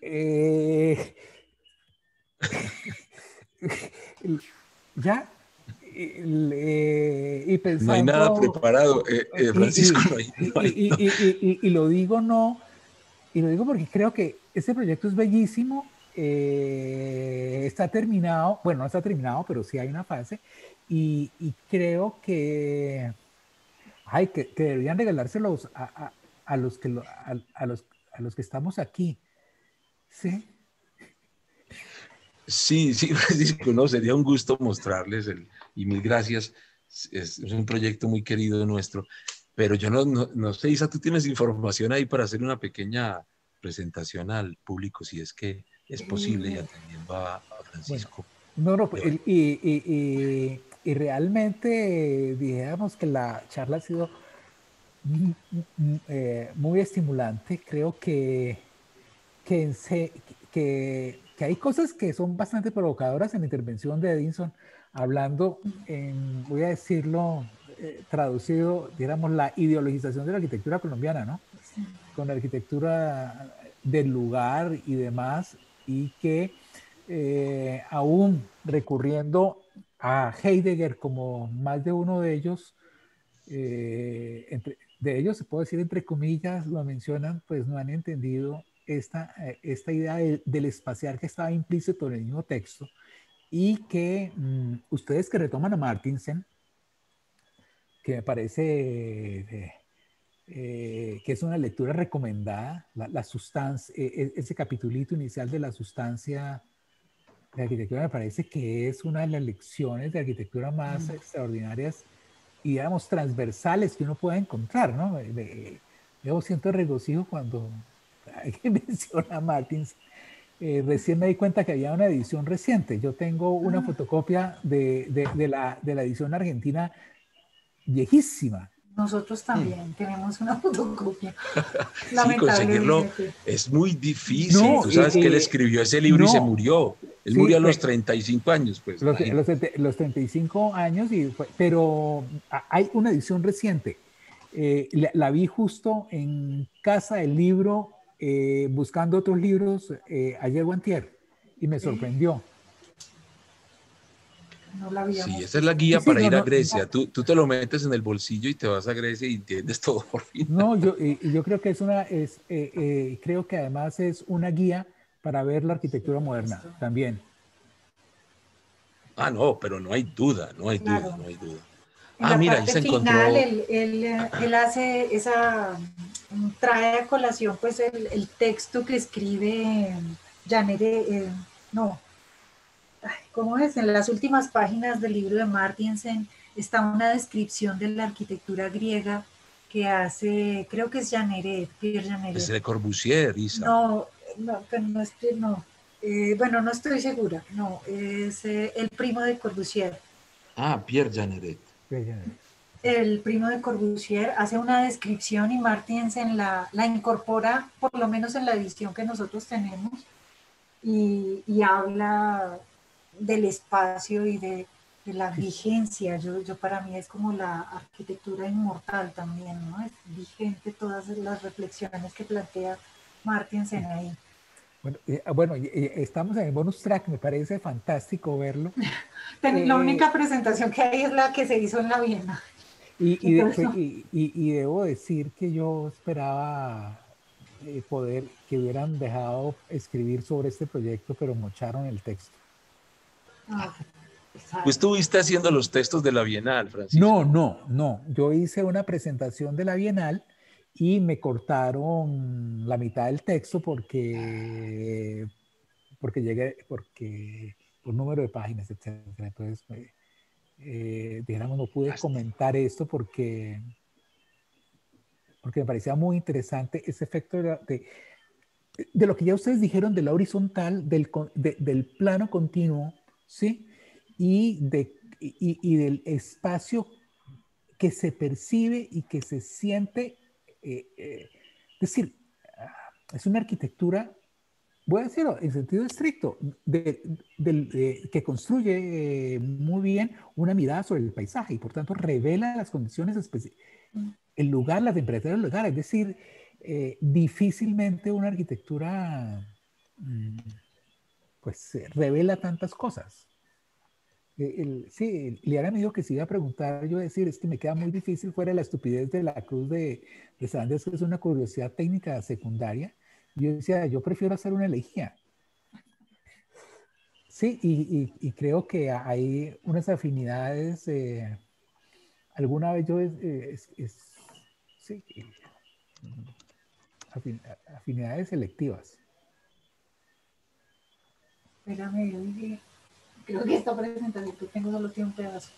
Ya. Y No hay nada pensando, preparado, Francisco, y lo digo no, y lo digo porque creo que este proyecto es bellísimo, está terminado, bueno, no está terminado, pero sí hay una fase, y creo que deberían regalárselos a los a los que estamos aquí, ¿sí? Sí, sí, Francisco, no, sería un gusto mostrarles y mil gracias. Es un proyecto muy querido nuestro, pero yo no sé, Isa, tú tienes información ahí para hacer una pequeña presentación al público, si es que es posible, y atendiendo a Bueno, Francisco. no, y realmente digamos que la charla ha sido muy estimulante. Creo que, en se- que hay cosas que son bastante provocadoras en la intervención de Edinson, hablando en, voy a decirlo, traducido, digamos, la ideologización de la arquitectura colombiana, ¿no? Con la arquitectura del lugar y demás, y que aún recurriendo a Heidegger como más de uno de ellos, de ellos se puede decir entre comillas, lo mencionan, pues no han entendido esta idea del espacial que estaba implícito en el mismo texto y que ustedes que retoman a Martinsen, que me parece que es una lectura recomendada, la sustancia, ese capitulito inicial de la sustancia de arquitectura me parece que es una de las lecciones de arquitectura más extraordinarias y, digamos, transversales que uno pueda encontrar, ¿no? Yo siento regocijo cuando alguien menciona a Martins. Recién me di cuenta que había una edición reciente. Yo tengo una fotocopia de la edición argentina viejísima. Nosotros también tenemos una fotocopia, Sí, conseguirlo lamentablemente. es muy difícil. No, Tú sabes que él escribió ese libro y se no, murió. Él sí, murió a los 35 años, pues imagínate. los 35 años, pero hay una edición reciente. La vi justo en Casa del Libro, buscando otros libros ayer o antier, y me sorprendió. No la Sí, habíamos esa es la visto. guía Sí, para no, ir a no, Grecia. Tú te lo metes en el bolsillo y te vas a Grecia y entiendes todo por fin. no, yo creo que creo que además es una guía para ver la arquitectura moderna también. Ah, no, pero no hay duda, no hay duda, Claro. no hay duda. En Ah, la mira, ahí parte se final, encontró. él hace esa, trae a colación pues el texto que escribe Janet, no, ¿cómo es? En las últimas páginas del libro de Martinsen está una descripción de la arquitectura griega que hace, creo que es Pierre Es Janeret. Le Corbusier, Isa. No, no, pero no estoy, no. Bueno, no estoy segura. No, es el primo de Corbusier. Ah, Pierre Jeanneret. El primo de Corbusier hace una descripción y Martinsen la incorpora, por lo menos en la edición que nosotros tenemos, y habla del espacio y de la vigencia. Yo para mí es como la arquitectura inmortal también, ¿no? Es vigente todas las reflexiones que plantea Martinsen ahí. Bueno, estamos en el bonus track, me parece fantástico verlo. La única presentación que hay es la que se hizo en la Viena. Entonces, no. Y debo decir que yo esperaba que hubieran dejado escribir sobre este proyecto, pero mocharon el texto. Tú estuviste haciendo los textos de la Bienal, No, Francisco. no, no. Yo hice una presentación de la Bienal y me cortaron la mitad del texto porque por número de páginas, etcétera. Entonces, dijéramos, no pude comentar esto porque me parecía muy interesante ese efecto de lo que ya ustedes dijeron de la horizontal, del plano continuo, ¿sí? Y del espacio que se percibe y que se siente. Es decir, es una arquitectura, voy a decirlo en sentido estricto, que construye muy bien una mirada sobre el paisaje y por tanto revela las condiciones específicas, el lugar, la temperatura del lugar. Es decir, difícilmente una arquitectura pues revela tantas cosas. Sí, Liana me dijo que si iba a preguntar, yo iba a decir, es que me queda muy difícil fuera de la estupidez de la cruz de San Andrés, que es una curiosidad técnica secundaria. Yo decía, yo prefiero hacer una elegía. Sí, y creo que hay unas afinidades, alguna vez yo, sí, afinidades selectivas. Espérame, yo dije, creo que esta presentación que tengo solo tiene un pedazo.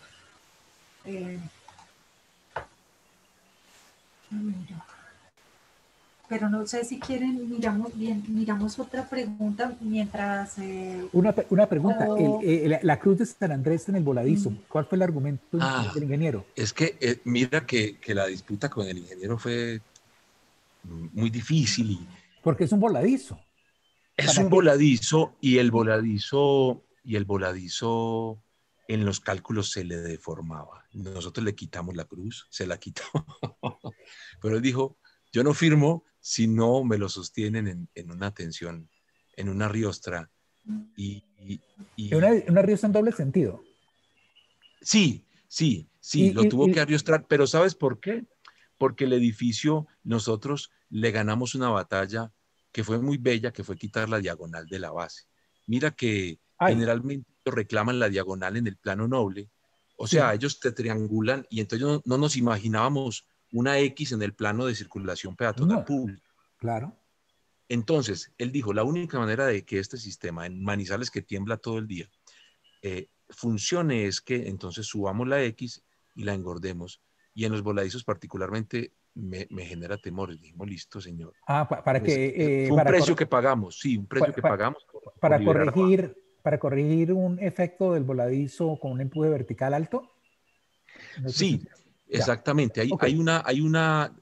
Pero no sé si quieren, miramos otra pregunta mientras... Una pregunta, la cruz de San Andrés en el voladizo, ¿cuál fue el argumento del ingeniero? Es que mira que la disputa con el ingeniero fue muy difícil. Porque es un voladizo. Es un voladizo y el voladizo en los cálculos se le deformaba. Nosotros le quitamos la cruz, se la quitó. Pero él dijo, yo no firmo si no me lo sostienen en una tensión, en una riostra. Una riostra en doble sentido. Sí, lo tuvo que arriostrar, pero ¿sabes por qué? Porque el edificio, nosotros le ganamos una batalla que fue muy bella, que fue quitar la diagonal de la base. Mira que generalmente reclaman la diagonal en el plano noble, o sea, ellos te triangulan y entonces no nos imaginábamos una X en el plano de circulación peatonal pública. Claro. Entonces, él dijo, la única manera de que este sistema en Manizales que tiembla todo el día funcione es que entonces subamos la X y la engordemos. Y en los voladizos particularmente me genera temor. Y dijimos, listo, señor. Para que... fue un precio que pagamos, sí, un precio que pagamos. Para corregir un efecto del voladizo con un empuje vertical alto. Sí, exactamente. Hay una,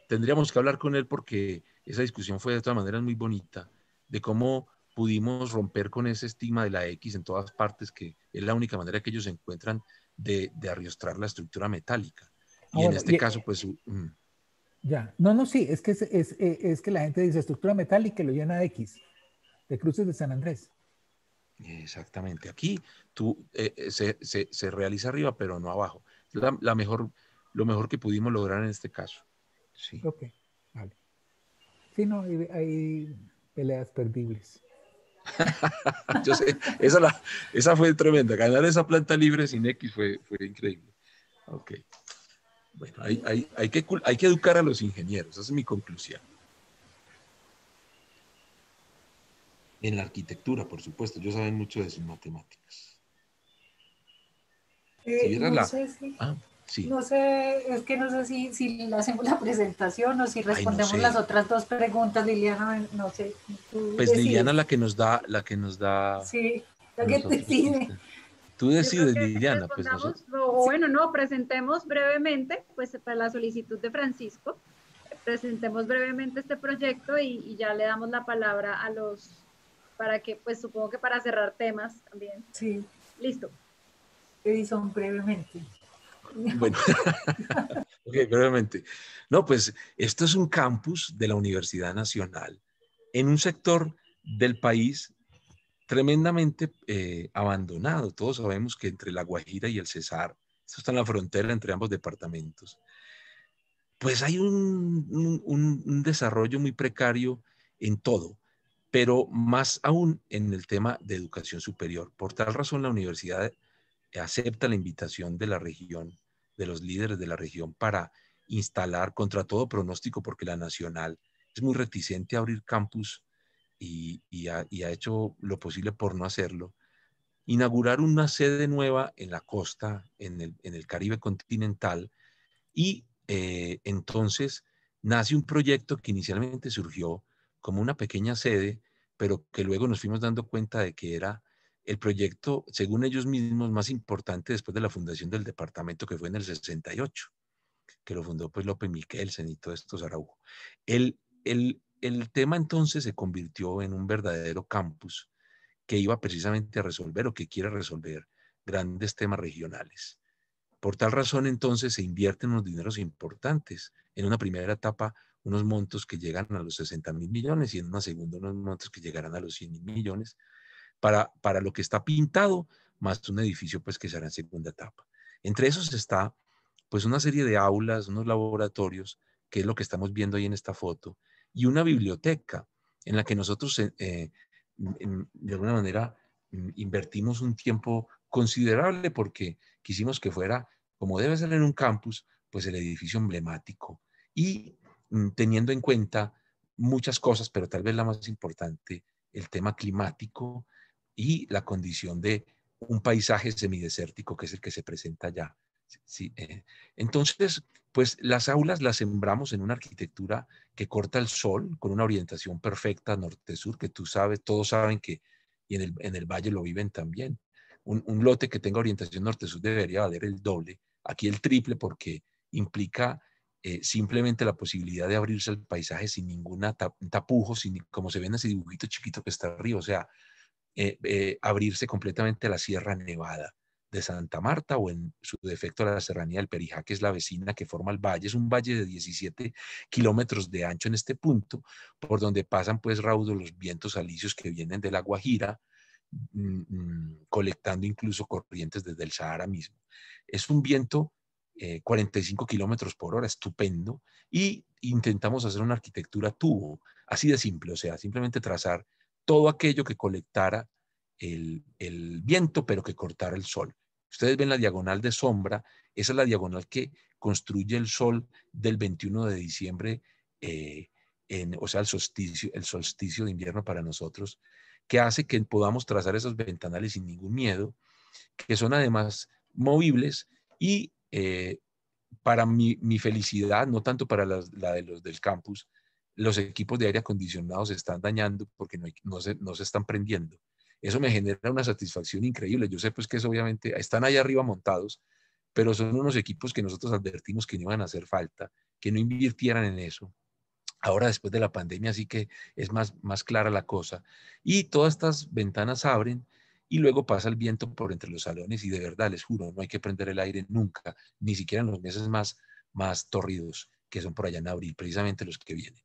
tendríamos que hablar con él porque esa discusión fue de todas maneras muy bonita, de cómo pudimos romper con ese estigma de la X en todas partes, que es la única manera que ellos encuentran de arriostrar la estructura metálica. Y en este caso, pues... Ya, sí, es que la gente dice estructura metálica y lo llena de X, de cruces de San Andrés. Exactamente. Aquí se realiza arriba, pero no abajo. Lo mejor que pudimos lograr en este caso. Sí. Ok, vale. Sí, no, hay peleas perdibles. Yo sé, esa fue tremenda. Ganar esa planta libre sin X fue increíble. Ok. Bueno, hay que educar a los ingenieros. Esa es mi conclusión. En la arquitectura, por supuesto. Ellos saben mucho de sus matemáticas. No sé, es que no sé si le hacemos la presentación o si respondemos las otras dos preguntas, Liliana, no sé. Pues Liliana la que nos da. Sí, la que decide. Tú decides, Liliana. Pues presentemos brevemente, pues para la solicitud de Francisco, presentemos brevemente este proyecto y ya le damos la palabra a para que, pues supongo que para cerrar temas también. Sí. Listo. Edison, brevemente. Bueno, brevemente. No, pues esto es un campus de la Universidad Nacional en un sector del país tremendamente abandonado. Todos sabemos que entre La Guajira y el Cesar, esto está en la frontera entre ambos departamentos, pues hay un desarrollo muy precario en todo, pero más aún en el tema de educación superior. Por tal razón, la universidad acepta la invitación de la región, de los líderes de la región, para instalar contra todo pronóstico, porque la Nacional es muy reticente a abrir campus y ha hecho lo posible por no hacerlo, inaugurar una sede nueva en la costa, en el Caribe continental, y entonces nace un proyecto que inicialmente surgió como una pequeña sede, pero que luego nos fuimos dando cuenta de que era el proyecto, según ellos mismos, más importante después de la fundación del departamento, que fue en el 68, que lo fundó pues López Miquelsen y todos estos Araujo. El tema entonces se convirtió en un verdadero campus que iba precisamente a resolver o que quiere resolver grandes temas regionales. Por tal razón, entonces, se invierten unos dineros importantes. En una primera etapa, unos montos que llegan a los 60.000 millones y en una segunda, unos montos que llegarán a los 100.000 millones para lo que está pintado, más un edificio pues, que será en segunda etapa. Entre esos está pues, una serie de aulas, unos laboratorios, que es lo que estamos viendo ahí en esta foto, y una biblioteca en la que nosotros de alguna manera invertimos un tiempo considerable porque quisimos que fuera, como debe ser en un campus, pues el edificio emblemático y teniendo en cuenta muchas cosas, pero tal vez la más importante, el tema climático y la condición de un paisaje semidesértico que es el que se presenta allá. Sí, entonces, pues las aulas las sembramos en una arquitectura que corta el sol con una orientación perfecta norte-sur, que tú sabes, todos saben que, y en el valle lo viven también. Un lote que tenga orientación norte-sur debería valer el doble, aquí el triple, porque implica simplemente la posibilidad de abrirse al paisaje sin ningún tapujo, sin, como se ve en ese dibujito chiquito que está arriba, o sea, abrirse completamente a la Sierra Nevada de Santa Marta o en su defecto a la Serranía del Perijá, que es la vecina que forma el valle. Es un valle de 17 kilómetros de ancho en este punto, por donde pasan pues raudos los vientos alisios que vienen de la Guajira, colectando incluso corrientes desde el Sahara mismo. Es un viento 45 kilómetros por hora, estupendo, y intentamos hacer una arquitectura tubo, así de simple, o sea, simplemente trazar todo aquello que colectara el viento, pero que cortara el sol. Ustedes ven la diagonal de sombra, esa es la diagonal que construye el sol del 21 de diciembre, o sea, el solsticio de invierno para nosotros, que hace que podamos trazar esos ventanales sin ningún miedo, que son además movibles y para mi felicidad, no tanto para la de los del campus, los equipos de aire acondicionado se están dañando porque no se están prendiendo. Eso me genera una satisfacción increíble. Yo sé pues que eso obviamente están allá arriba montados, pero son unos equipos que nosotros advertimos que no iban a hacer falta, que no invirtieran en eso. Ahora después de la pandemia sí que es más clara la cosa. Y todas estas ventanas abren y luego pasa el viento por entre los salones y de verdad, les juro, no hay que prender el aire nunca, ni siquiera en los meses más tórridos, que son por allá en abril, precisamente los que vienen.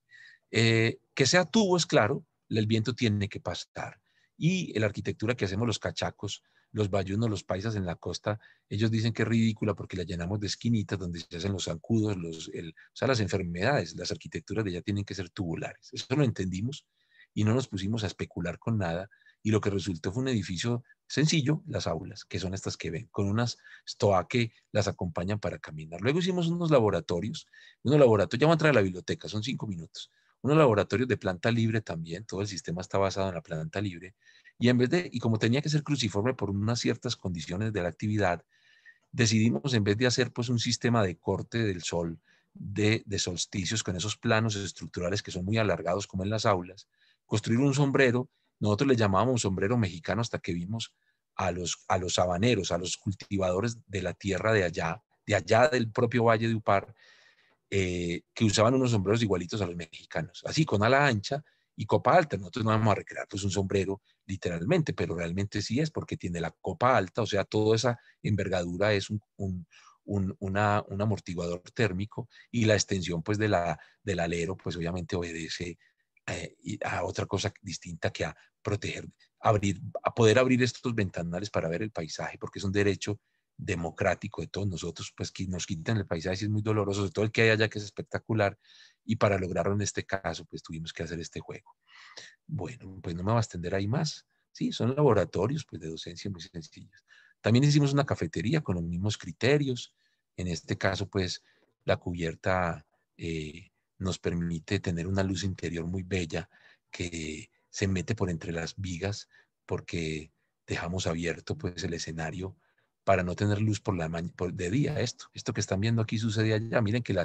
Que sea tubo es claro, el viento tiene que pasar. Y la arquitectura que hacemos los cachacos, los bayunos, los paisas en la costa, ellos dicen que es ridícula porque la llenamos de esquinitas donde se hacen los zancudos, o sea, las enfermedades, las arquitecturas de allá tienen que ser tubulares. Eso lo entendimos y no nos pusimos a especular con nada. Y lo que resultó fue un edificio sencillo, las aulas, que son estas que ven, con unas stoa que las acompañan para caminar. Luego hicimos unos laboratorios, ya voy a entrar a la biblioteca, son 5 minutos. Unos laboratorios de planta libre también, todo el sistema está basado en la planta libre. Y como tenía que ser cruciforme por unas ciertas condiciones de la actividad, decidimos en vez de hacer pues un sistema de corte del sol, de solsticios con esos planos estructurales que son muy alargados como en las aulas, construir un sombrero. Nosotros le llamábamos sombrero mexicano hasta que vimos a los habaneros, a los cultivadores de la tierra de allá del propio Valle de Upar, que usaban unos sombreros igualitos a los mexicanos, así con ala ancha y copa alta. Nosotros no vamos a recrear pues un sombrero literalmente, pero realmente sí es porque tiene la copa alta, o sea, toda esa envergadura es un amortiguador térmico y la extensión pues del alero pues obviamente obedece a otra cosa distinta que a proteger, a poder abrir estos ventanales para ver el paisaje, porque es un derecho democrático de todos nosotros, pues que nos quitan el paisaje es muy doloroso, sobre todo el que hay allá que es espectacular, y para lograrlo en este caso, pues tuvimos que hacer este juego. Bueno, pues no me va a extender ahí más. Sí, son laboratorios pues, de docencia muy sencillos. También hicimos una cafetería con los mismos criterios. En este caso, pues la cubierta nos permite tener una luz interior muy bella que se mete por entre las vigas porque dejamos abierto pues el escenario para no tener luz de día. Esto que están viendo aquí sucede allá. Miren que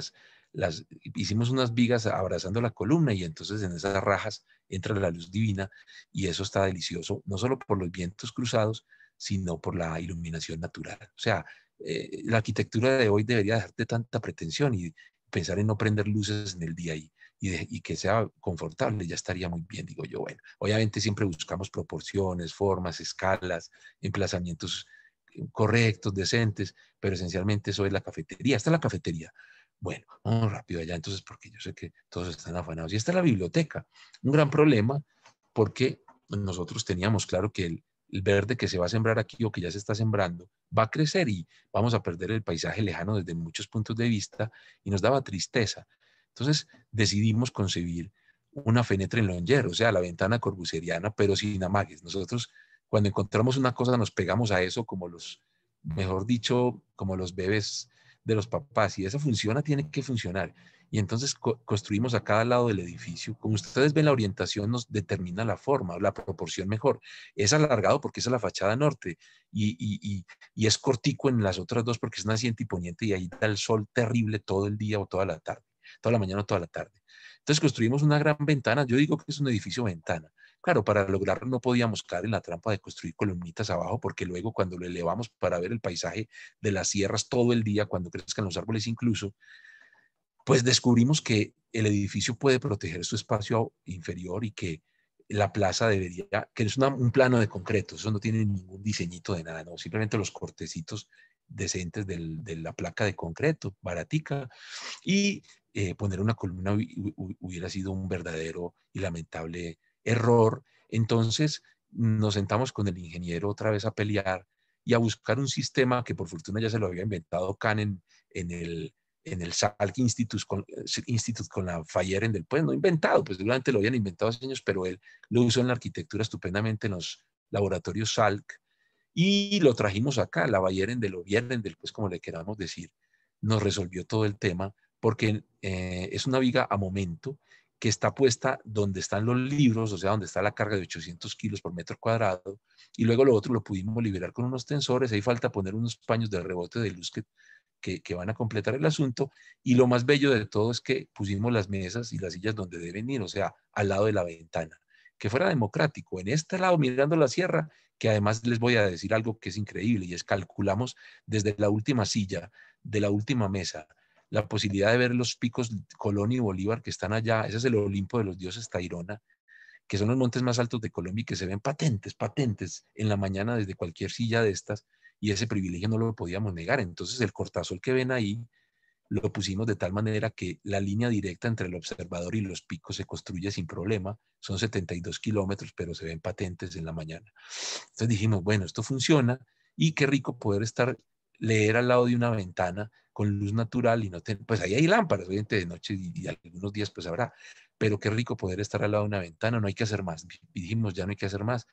hicimos unas vigas abrazando la columna y entonces en esas rajas entra la luz divina y eso está delicioso, no solo por los vientos cruzados, sino por la iluminación natural. O sea, la arquitectura de hoy debería dejarte tanta pretensión y pensar en no prender luces en el día y que sea confortable, ya estaría muy bien, digo yo. Bueno, obviamente siempre buscamos proporciones, formas, escalas, emplazamientos correctos, decentes, pero esencialmente eso es la cafetería. Esta es la cafetería. Bueno, vamos rápido allá entonces porque yo sé que todos están afanados. Y esta es la biblioteca. Un gran problema porque nosotros teníamos claro que el verde que se va a sembrar aquí o que ya se está sembrando va a crecer y vamos a perder el paisaje lejano desde muchos puntos de vista y nos daba tristeza. Entonces decidimos concebir una fenetra en Longer, o sea, la ventana corbuseriana, pero sin amagues. Nosotros cuando encontramos una cosa nos pegamos a eso como mejor dicho, como los bebés de los papás. Y eso funciona, tiene que funcionar. Y entonces construimos a cada lado del edificio. Como ustedes ven, la orientación nos determina la forma, la proporción mejor. Es alargado porque esa es la fachada norte y es cortico en las otras dos porque es naciente y poniente y ahí da el sol terrible todo el día o toda la tarde, toda la mañana o toda la tarde. Entonces construimos una gran ventana. Yo digo que es un edificio ventana. Claro, para lograrlo no podíamos caer en la trampa de construir columnitas abajo porque luego cuando lo elevamos para ver el paisaje de las sierras todo el día, cuando crezcan los árboles incluso, pues descubrimos que el edificio puede proteger su espacio inferior y que la plaza debería, que es un plano de concreto, eso no tiene ningún diseñito de nada, no, simplemente los cortecitos decentes de la placa de concreto, baratica, y poner una columna hubiera sido un verdadero y lamentable error. Entonces nos sentamos con el ingeniero otra vez a pelear y a buscar un sistema que por fortuna ya se lo había inventado Kahn en el Salk Institute con la Fayeren del pues no inventado, pues seguramente lo habían inventado hace años, pero él lo usó en la arquitectura estupendamente en los laboratorios Salk y lo trajimos acá, la Bayeren del Ovieren del pues como le queramos decir, nos resolvió todo el tema porque es una viga a momento que está puesta donde están los libros, o sea, donde está la carga de 800 kilos por metro cuadrado, y luego lo otro lo pudimos liberar con unos tensores, ahí falta poner unos paños de rebote de luz que van a completar el asunto, y lo más bello de todo es que pusimos las mesas y las sillas donde deben ir, o sea, al lado de la ventana, que fuera democrático, en este lado mirando la sierra, que además les voy a decir algo que es increíble, y es calculamos desde la última silla, de la última mesa, la posibilidad de ver los picos Colón y Bolívar que están allá, ese es el Olimpo de los dioses Tayrona, que son los montes más altos de Colombia y que se ven patentes en la mañana desde cualquier silla de estas, y ese privilegio no lo podíamos negar. Entonces el cortasol que ven ahí lo pusimos de tal manera que la línea directa entre el observador y los picos se construye sin problema. Son 72 kilómetros, pero se ven patentes en la mañana. Entonces dijimos, bueno, esto funciona y qué rico poder leer al lado de una ventana con luz natural y no tener, pues ahí hay lámparas, obviamente de noche y algunos días pues habrá, pero qué rico poder estar al lado de una ventana, no hay que hacer más. Y dijimos, ya no hay que hacer más,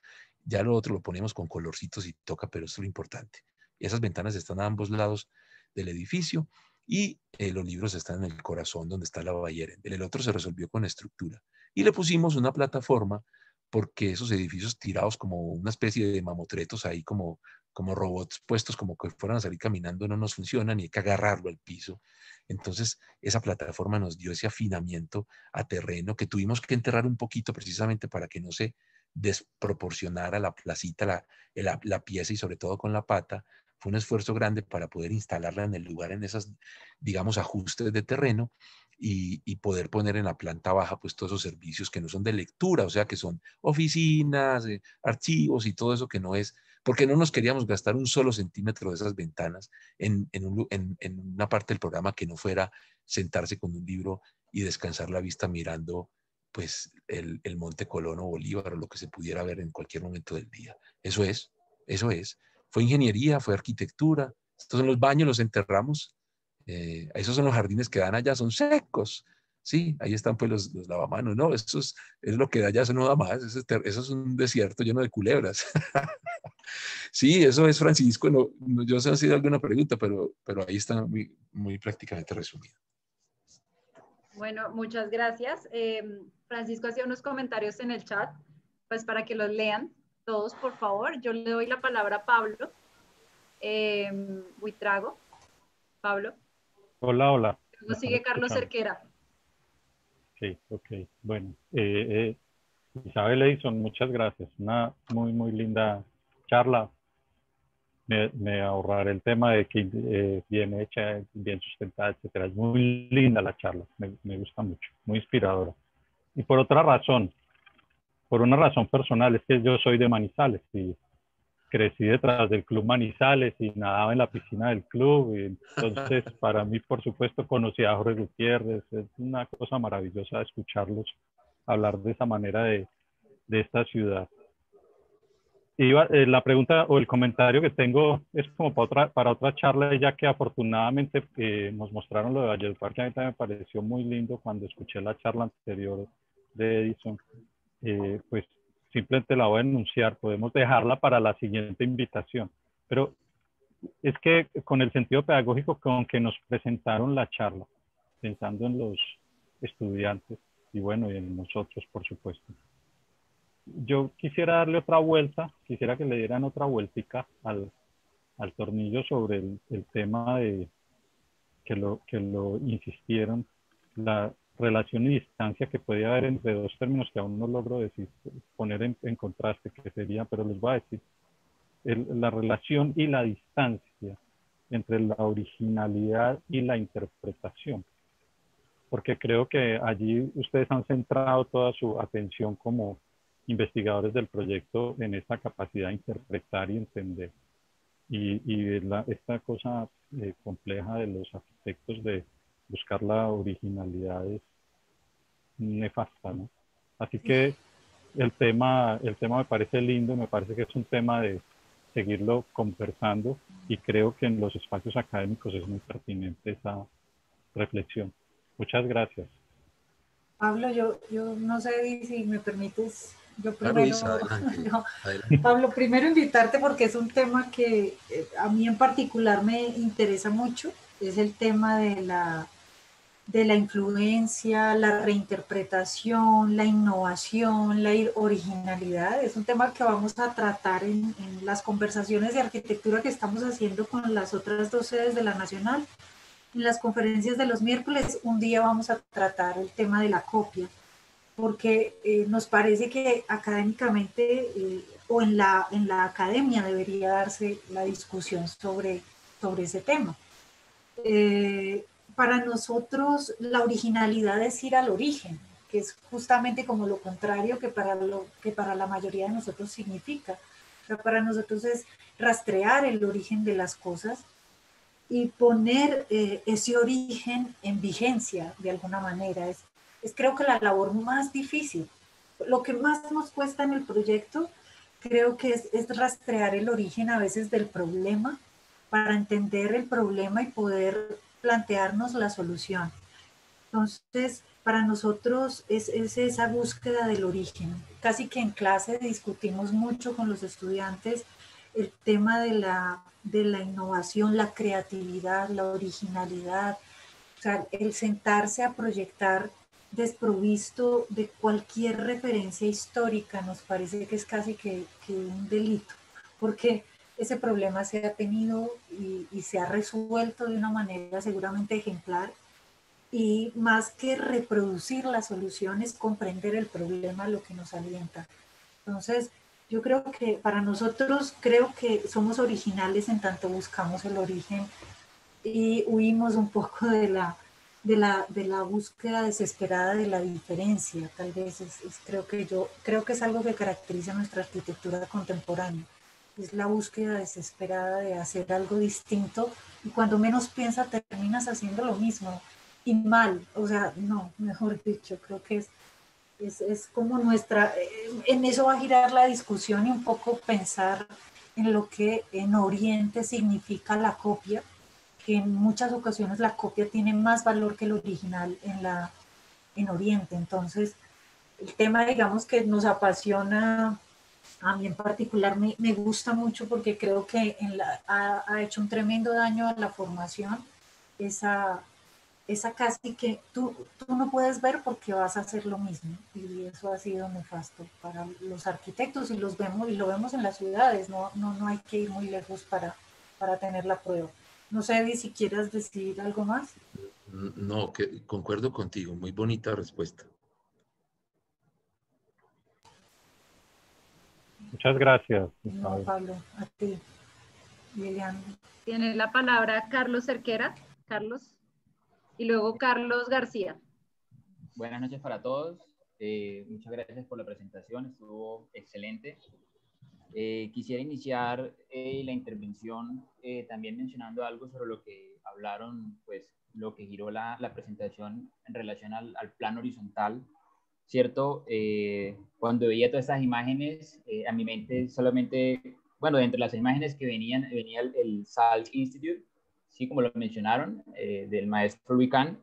ya lo otro lo ponemos con colorcitos y toca, pero eso es lo importante. Y esas ventanas están a ambos lados del edificio y los libros están en el corazón donde está la Bayeren. El otro se resolvió con estructura. Y le pusimos una plataforma porque esos edificios tirados como una especie de mamotretos ahí como robots puestos como que fueran a salir caminando no nos funcionan y hay que agarrarlo al piso. Entonces esa plataforma nos dio ese afinamiento a terreno que tuvimos que enterrar un poquito precisamente para que no se desproporcionara la placita, la pieza y sobre todo con la pata. Fue un esfuerzo grande para poder instalarla en el lugar, en esas, digamos, ajustes de terreno y poder poner en la planta baja pues todos esos servicios que no son de lectura, o sea, que son oficinas, archivos y todo eso que no es, porque no nos queríamos gastar un solo centímetro de esas ventanas en una parte del programa que no fuera sentarse con un libro y descansar la vista mirando pues el Monte Colón o Bolívar o lo que se pudiera ver en cualquier momento del día. Eso es. Fue ingeniería, fue arquitectura. Estos son los baños, los enterramos. Esos son los jardines que dan allá, son secos. Sí, ahí están pues los lavamanos. No, eso es lo que da allá, eso no da más. Eso es un desierto lleno de culebras. Sí, eso es Francisco. No, yo sé si hay alguna pregunta, pero ahí está muy prácticamente resumido. Bueno, muchas gracias. Francisco hacía unos comentarios en el chat, pues para que los lean. todos, por favor. Yo le doy la palabra a Pablo Buitrago. Pablo. Hola, hola. Luego sigue Carlos Cerquera. Sí, ok. Bueno, Isabel Edison, muchas gracias. Una muy, muy linda charla. Me ahorraré el tema de que bien hecha, bien sustentada, etcétera. Es muy linda la charla, me gusta mucho, muy inspiradora. Y por otra razón, por una razón personal, es que yo soy de Manizales y crecí detrás del Club Manizales y nadaba en la piscina del club. Y entonces, para mí, por supuesto, conocí a Jorge Gutiérrez. Es una cosa maravillosa escucharlos hablar de esa manera de esta ciudad. La pregunta o el comentario que tengo es como para otra charla, ya que afortunadamente nos mostraron lo de Valledupar, que a mí también me pareció muy lindo cuando escuché la charla anterior de Edison. Pues simplemente la voy a enunciar, podemos dejarla para la siguiente invitación. Pero es que con el sentido pedagógico con que nos presentaron la charla, pensando en los estudiantes y bueno, y en nosotros, por supuesto. Yo quisiera darle otra vuelta, quisiera que le dieran otra vueltica al tornillo sobre el tema de que lo insistieron, la relación y distancia que puede haber entre dos términos que aún no logro decir, poner en contraste, que sería, pero les voy a decir, la relación y la distancia entre la originalidad y la interpretación. Porque creo que allí ustedes han centrado toda su atención como investigadores del proyecto en esta capacidad de interpretar y entender. Y esta cosa compleja de los aspectos de buscar la originalidad es nefasta, ¿no? Así que el tema me parece lindo, me parece que es un tema de seguirlo conversando y creo que en los espacios académicos es muy pertinente esa reflexión. Muchas gracias. Pablo, yo no sé si me permites, yo Claro, primero, Isa, adelante, no, adelante. Pablo, primero invitarte porque es un tema que a mí en particular me interesa mucho, es el tema de la influencia, la reinterpretación, la innovación, la originalidad. Es un tema que vamos a tratar en las conversaciones de arquitectura que estamos haciendo con las otras dos sedes de la Nacional. En las conferencias de los miércoles, un día vamos a tratar el tema de la copia, porque nos parece que académicamente o en la academia debería darse la discusión sobre ese tema. Para nosotros la originalidad es ir al origen, que es justamente como lo contrario que para la mayoría de nosotros significa. O sea, para nosotros es rastrear el origen de las cosas y poner ese origen en vigencia de alguna manera. Es creo que la labor más difícil. Lo que más nos cuesta en el proyecto creo que es rastrear el origen a veces del problema para entender el problema y poder plantearnos la solución. Entonces, para nosotros es esa búsqueda del origen. Casi que en clase discutimos mucho con los estudiantes el tema de la innovación, la creatividad, la originalidad, o sea, el sentarse a proyectar desprovisto de cualquier referencia histórica nos parece que es casi que un delito, porque ese problema se ha tenido y se ha resuelto de una manera seguramente ejemplar, y más que reproducir las soluciones, comprender el problema, lo que nos alienta. Entonces, yo creo que para nosotros, creo que somos originales en tanto buscamos el origen y huimos un poco de la búsqueda desesperada de la diferencia. Tal vez creo que es algo que caracteriza nuestra arquitectura contemporánea. Es la búsqueda desesperada de hacer algo distinto y cuando menos piensas terminas haciendo lo mismo y mal. O sea, no, mejor dicho, creo que es como en eso va a girar la discusión y un poco pensar en lo que en Oriente significa la copia, que en muchas ocasiones la copia tiene más valor que el original en Oriente. Entonces, el tema, digamos, que nos apasiona, a mí en particular me gusta mucho porque creo que ha hecho un tremendo daño a la formación, esa casi que tú no puedes ver porque vas a hacer lo mismo, y eso ha sido nefasto para los arquitectos, y lo vemos en las ciudades, no hay que ir muy lejos para tener la prueba. No sé, Eddie, si quieres decir algo más. No, que concuerdo contigo, muy bonita respuesta. Muchas gracias. No, Pablo, a ti, Liliana. Tiene la palabra Carlos Cerquera. Carlos. Y luego Carlos García. Buenas noches para todos. Muchas gracias por la presentación, estuvo excelente. Quisiera iniciar la intervención también mencionando algo sobre lo que hablaron, pues lo que giró la presentación en relación al plano horizontal, ¿cierto? Cuando veía todas estas imágenes, a mi mente solamente, bueno, entre las imágenes que venía el Salk Institute, sí, como lo mencionaron, del maestro Louis Kahn,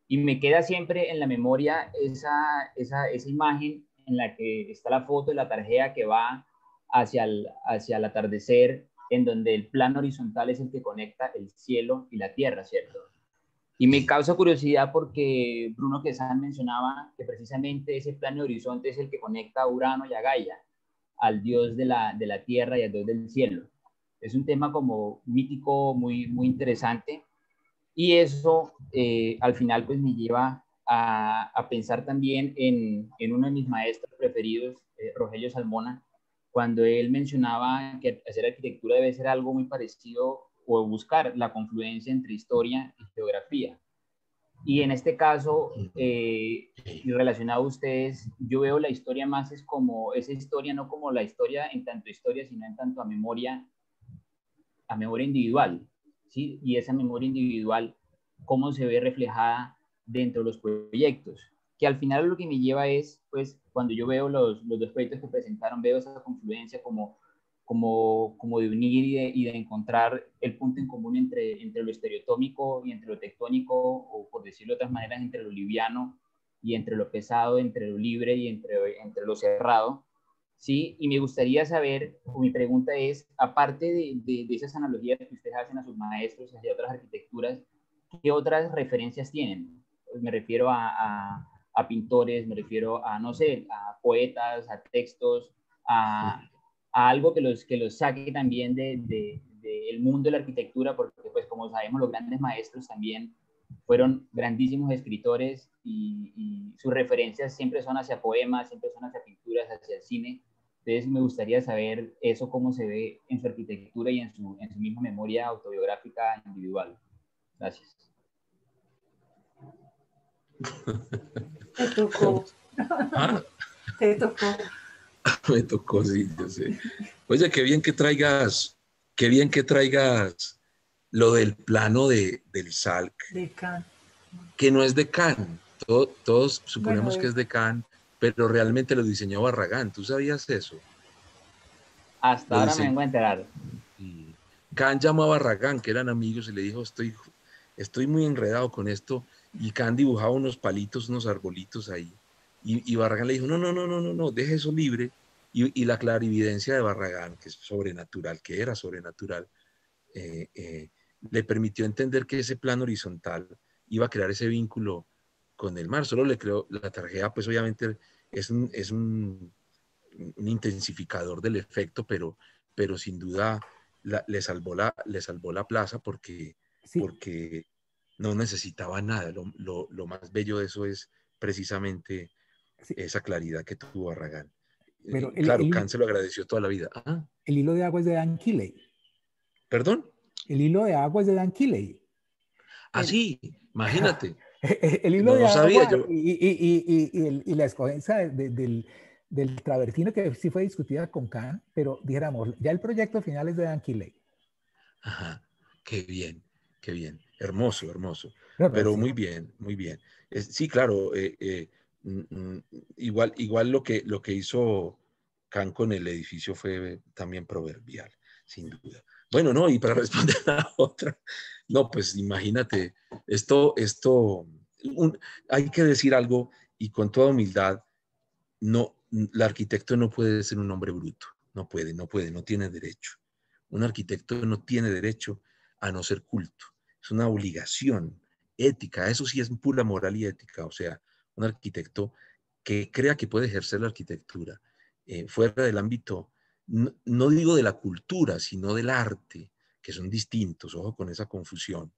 y me queda siempre en la memoria esa imagen en la que está la foto de la tarjeta que va hacia el atardecer, en donde el plano horizontal es el que conecta el cielo y la tierra, ¿cierto? Y me causa curiosidad porque Bruno Quesada mencionaba que precisamente ese plano de horizonte es el que conecta a Urano y a Gaia, al dios de la tierra y al dios del cielo. Es un tema como mítico, muy, muy interesante. Y eso al final pues me lleva a pensar también en uno de mis maestros preferidos, Rogelio Salmona, cuando él mencionaba que hacer arquitectura debe ser algo muy parecido o buscar la confluencia entre historia y geografía. Y en este caso, y relacionado a ustedes, yo veo la historia más es como esa historia, no como la historia en tanto historia, sino en tanto a memoria individual, ¿sí? Y esa memoria individual, cómo se ve reflejada dentro de los proyectos, que al final lo que me lleva es, pues, cuando yo veo los dos proyectos que presentaron, veo esa confluencia como de unir y de encontrar el punto en común entre lo estereotómico y entre lo tectónico, o por decirlo de otras maneras, entre lo liviano y entre lo pesado, entre lo libre y entre lo cerrado. Sí, y me gustaría saber, o mi pregunta es, aparte de esas analogías que ustedes hacen a sus maestros hacia otras arquitecturas, ¿qué otras referencias tienen? Pues me refiero a pintores, me refiero a, no sé, a poetas, a textos, a algo que los saque también del mundo de la arquitectura, porque pues como sabemos los grandes maestros también fueron grandísimos escritores y sus referencias siempre son hacia poemas, siempre son hacia pinturas, hacia el cine. Entonces me gustaría saber eso cómo se ve en su arquitectura y en su misma memoria autobiográfica individual. Gracias. Te tocó. ¿Ah? Te tocó. Me tocó, sí, yo sé. Oye, qué bien que traigas lo del plano del Salk, De Kahn. que no es de Kahn. Todos suponemos Bueno, que es de Kahn, pero realmente lo diseñó Barragán. ¿Tú sabías eso? Hasta Lo ahora me diseñó. vengo a enterar. Y Kahn llamó a Barragán, que eran amigos, y le dijo, estoy muy enredado con esto. Y Kahn dibujaba unos palitos, unos arbolitos ahí. Y Barragán le dijo, no, deje eso libre. Y la clarividencia de Barragán, que es sobrenatural, que era sobrenatural, le permitió entender que ese plano horizontal iba a crear ese vínculo con el mar. Solo le creó la tarjeta, pues obviamente es un intensificador del efecto, pero sin duda le salvó la plaza porque Sí, no necesitaba nada. Lo más bello de eso es precisamente sí, esa claridad que tuvo Barragán. pero Claro, Kant se lo agradeció toda la vida. Ah, el hilo de agua es de Dan Keeley. ¿perdón? El hilo de agua es de Dan Keeley. Ah, sí, imagínate. El hilo No, de no sabía agua yo. y la escogencia del travertino, que sí fue discutida con Kahn, pero dijéramos, ya el proyecto final es de Dan Keeley. Ajá, qué bien, qué bien. Hermoso, hermoso. No, no, Pero sí. muy bien, muy bien. Sí, claro, igual lo que hizo Kant con el edificio fue también proverbial, sin duda. Bueno, no, y para responder a la otra, no, pues imagínate, hay que decir algo y con toda humildad, no, el arquitecto no puede ser un hombre bruto, no puede, no tiene derecho. Un arquitecto no tiene derecho a no ser culto. Es una obligación ética, eso sí es pura moral y ética, o sea, un arquitecto que crea que puede ejercer la arquitectura fuera del ámbito, no digo de la cultura, sino del arte, que son distintos, ojo con esa confusión.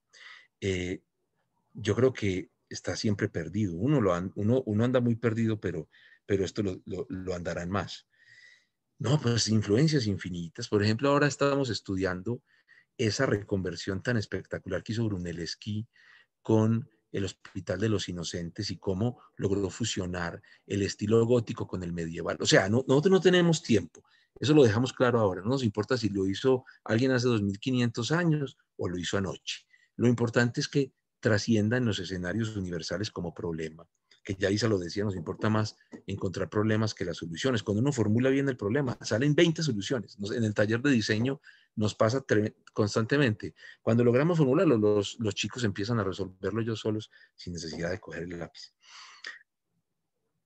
Yo creo que está siempre perdido. Uno anda muy perdido, pero esto lo andarán más. No, pues influencias infinitas. Por ejemplo, ahora estamos estudiando esa reconversión tan espectacular que hizo Brunelleschi con el Hospital de los Inocentes y cómo logró fusionar el estilo gótico con el medieval. O sea, nosotros no tenemos tiempo. Eso lo dejamos claro ahora. No nos importa si lo hizo alguien hace 2500 años o lo hizo anoche. Lo importante es que trascienda en los escenarios universales como problema. Que ya Isa lo decía, nos importa más encontrar problemas que las soluciones. Cuando uno formula bien el problema, salen 20 soluciones. En el taller de diseño nos pasa constantemente. Cuando logramos formularlo, los chicos empiezan a resolverlo ellos solos sin necesidad de coger el lápiz.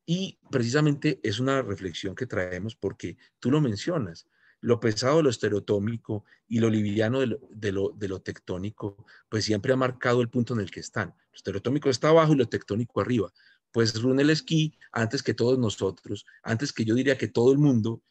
Y precisamente es una reflexión que traemos porque tú lo mencionas, lo pesado de lo estereotómico y lo liviano de lo tectónico, pues siempre ha marcado el punto en el que están. Lo estereotómico está abajo y lo tectónico arriba. Pues Brunelleschi, antes que todos nosotros, antes que yo diría que todo el mundo,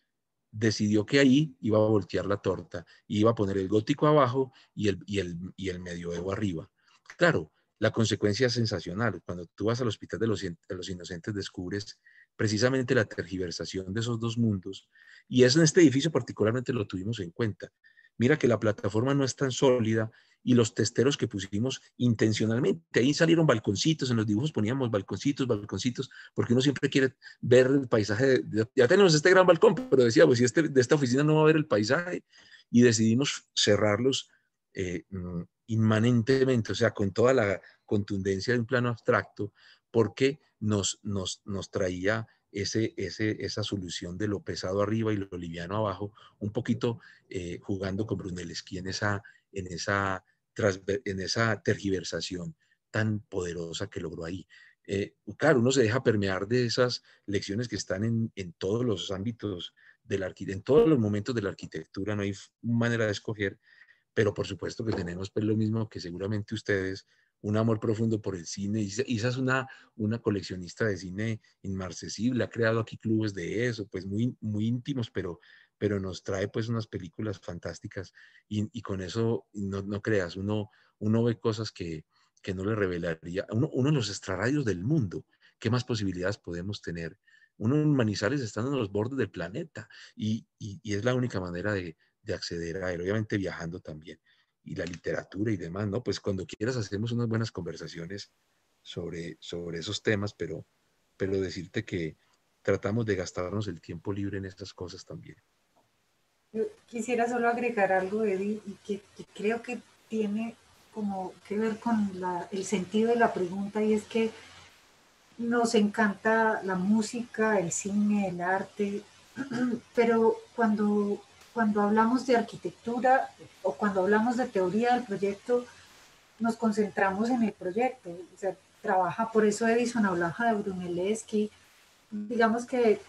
decidió que ahí iba a voltear la torta, iba a poner el gótico abajo y el medioevo arriba. Claro, la consecuencia es sensacional. Cuando tú vas al Hospital de los Inocentes descubres precisamente la tergiversación de esos dos mundos, y eso en este edificio particularmente lo tuvimos en cuenta. Mira que la plataforma no es tan sólida y los testeros que pusimos intencionalmente, ahí salieron balconcitos, en los dibujos poníamos balconcitos, porque uno siempre quiere ver el paisaje. Ya tenemos este gran balcón, pero decíamos, si de esta oficina no va a ver el paisaje, y decidimos cerrarlos inmanentemente, o sea, con toda la contundencia de un plano abstracto, porque nos traía esa solución de lo pesado arriba y lo liviano abajo, un poquito jugando con Brunelleschi en esa tergiversación tan poderosa que logró ahí. Claro, uno se deja permear de esas lecciones que están en todos los ámbitos en todos los momentos de la arquitectura, no hay manera de escoger, pero por supuesto que tenemos pues lo mismo que seguramente ustedes, un amor profundo por el cine. Isa es una coleccionista de cine inmarcesible, ha creado aquí clubes de eso, pues muy, muy íntimos, pero nos trae pues unas películas fantásticas y con eso no creas, uno ve cosas que no le revelaría, uno en los extrarradios del mundo, ¿qué más posibilidades podemos tener? Uno en Manizales estando en los bordes del planeta y es la única manera de acceder a él, obviamente viajando también, y la literatura y demás, ¿no? Pues cuando quieras hacemos unas buenas conversaciones sobre esos temas, pero decirte que tratamos de gastarnos el tiempo libre en estas cosas también. Yo quisiera solo agregar algo, Eddie, que creo que tiene como que ver con el sentido de la pregunta, y es que nos encanta la música, el cine, el arte, pero cuando hablamos de arquitectura o cuando hablamos de teoría del proyecto, nos concentramos en el proyecto. O sea, por eso Edison hablaba de Brunelleschi. Digamos que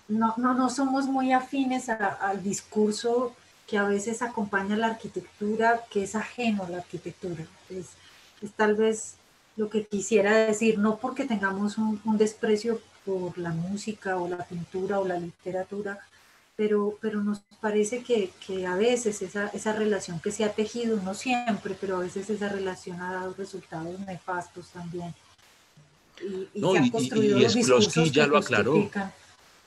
no somos muy afines al discurso que a veces acompaña la arquitectura, que es ajeno a la arquitectura. Es tal vez lo que quisiera decir, no porque tengamos un desprecio por la música o la pintura o la literatura, pero nos parece que a veces esa relación que se ha tejido, no siempre, pero a veces esa relación ha dado resultados nefastos también. Y se han construido los discursos ya que lo aclaró. justifican.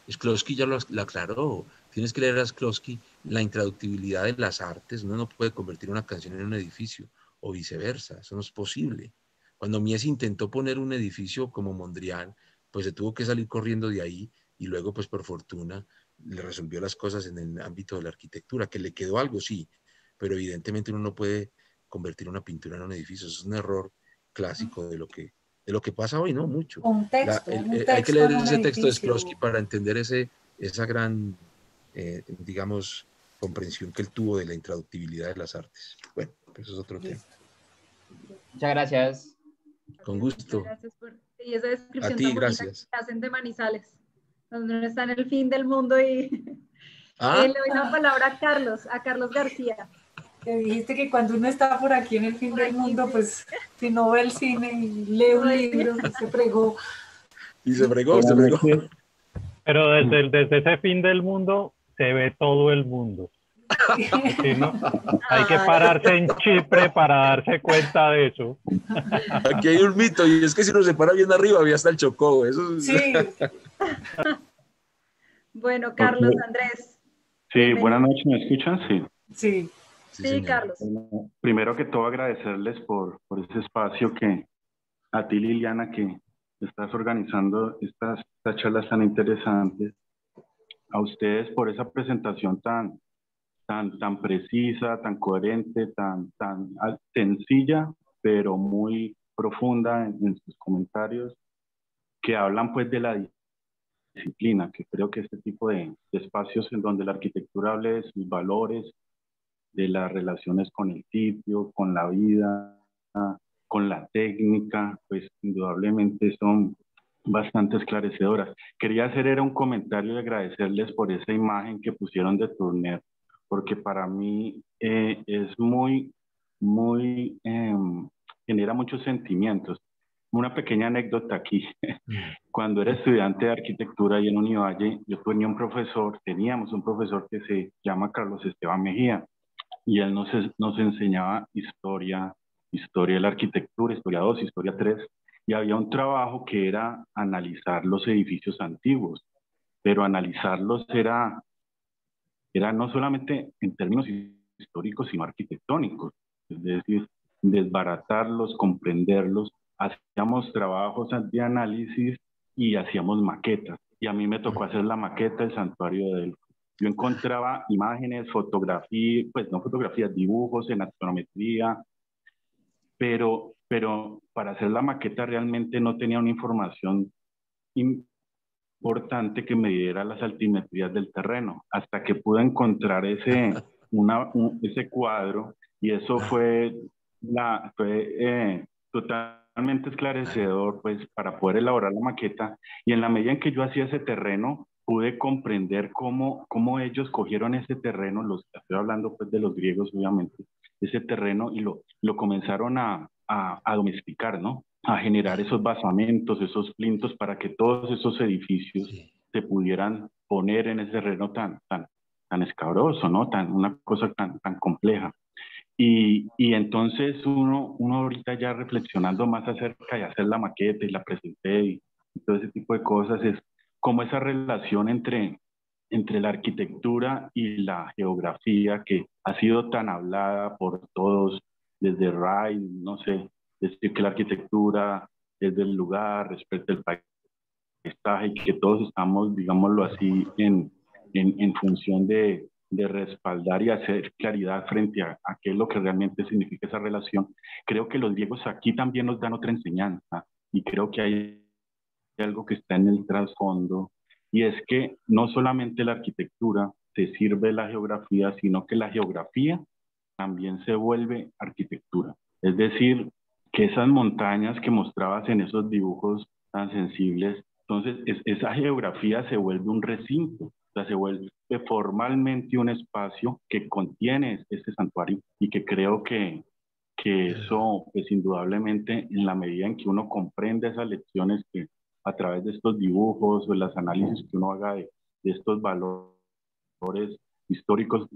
Shklovsky ya lo aclaró. Tienes que leer a Shklovsky la intraductibilidad de las artes. Uno no puede convertir una canción en un edificio o viceversa. Eso no es posible. Cuando Mies intentó poner un edificio como Mondrian, pues se tuvo que salir corriendo de ahí y luego, pues por fortuna, le resolvió las cosas en el ámbito de la arquitectura, que le quedó algo, sí, pero evidentemente uno no puede convertir una pintura en un edificio. Eso es un error clásico de lo que pasa hoy, ¿no? Mucho. Un texto Hay que leer en un ese texto de edificio. Shklovsky para entender esa gran, digamos, comprensión que él tuvo de la intraductibilidad de las artes. Bueno, pues eso es otro tema. Muchas gracias. Con gusto. Gracias y esa descripción a ti, tan gracias. que hacen de Manizales, donde uno está en el fin del mundo y le doy la palabra a Carlos García. Que dijiste que cuando uno está por aquí en el fin del mundo, pues si no ve el cine y lee un libro, se fregó. Y se fregó, se fregó. Pero desde ese fin del mundo se ve todo el mundo. Sí, ¿no? Hay que pararse en Chipre para darse cuenta de eso. Aquí hay un mito, y es que si uno se para bien arriba, había hasta el Chocó. Eso es... Sí. Bueno, Carlos Andrés. Sí, bienvenido. buenas noches, ¿me escuchan? Sí. Sí. Sí, Carlos. Bueno, primero que todo agradecerles por ese espacio que a ti, Liliana, que estás organizando estas charlas tan interesantes, a ustedes por esa presentación tan precisa, tan coherente, tan sencilla, pero muy profunda en sus comentarios, que hablan pues de la disciplina, que creo que este tipo de espacios en donde la arquitectura hable de sus valores, de las relaciones con el sitio, con la vida, con la técnica, pues indudablemente son bastante esclarecedoras. Quería hacer era un comentario y agradecerles por esa imagen que pusieron de Turner, porque para mí es muy, genera muchos sentimientos. Una pequeña anécdota aquí. Cuando era estudiante de arquitectura y en Univalle, yo teníamos un profesor que se llama Carlos Esteban Mejía, y él nos enseñaba historia de la arquitectura, historia 2, historia 3, y había un trabajo que era analizar los edificios antiguos, pero analizarlos era no solamente en términos históricos, sino arquitectónicos, es decir, desbaratarlos, comprenderlos. Hacíamos trabajos de análisis y hacíamos maquetas, y a mí me tocó hacer la maqueta del santuario de Delfos. Yo encontraba imágenes, fotografías, pues no fotografías, dibujos en astrometría, pero para hacer la maqueta realmente no tenía una información importante que me diera las altimetrías del terreno, hasta que pude encontrar ese cuadro, y eso fue totalmente esclarecedor pues para poder elaborar la maqueta. Y en la medida en que yo hacía ese terreno, pude comprender cómo ellos cogieron ese terreno, estoy hablando pues de los griegos obviamente, ese terreno, y lo comenzaron a domesticar, ¿no? A generar esos basamentos, esos plintos, para que todos esos edificios se pudieran poner en ese terreno tan escabroso, ¿no? Una cosa tan compleja. Y entonces uno ahorita ya reflexionando más acerca de hacer la maqueta y la presenté y todo ese tipo de cosas, es como esa relación entre la arquitectura y la geografía, que ha sido tan hablada por todos, desde Ray, no sé, decir que la arquitectura es del lugar, respecto al paisaje, y que todos estamos, digámoslo así, en función de respaldar y hacer claridad frente a qué es lo que realmente significa esa relación. Creo que los griegos aquí también nos dan otra enseñanza, y creo que hay algo que está en el trasfondo, y es que no solamente la arquitectura se sirve de la geografía, sino que la geografía también se vuelve arquitectura. Es decir, que esas montañas que mostrabas en esos dibujos tan sensibles, entonces esa geografía se vuelve un recinto, o sea, se vuelve formalmente un espacio que contiene este santuario, y que creo que eso, pues indudablemente, en la medida en que uno comprende esas lecciones que a través de estos dibujos o de los análisis que uno haga de estos valores históricos,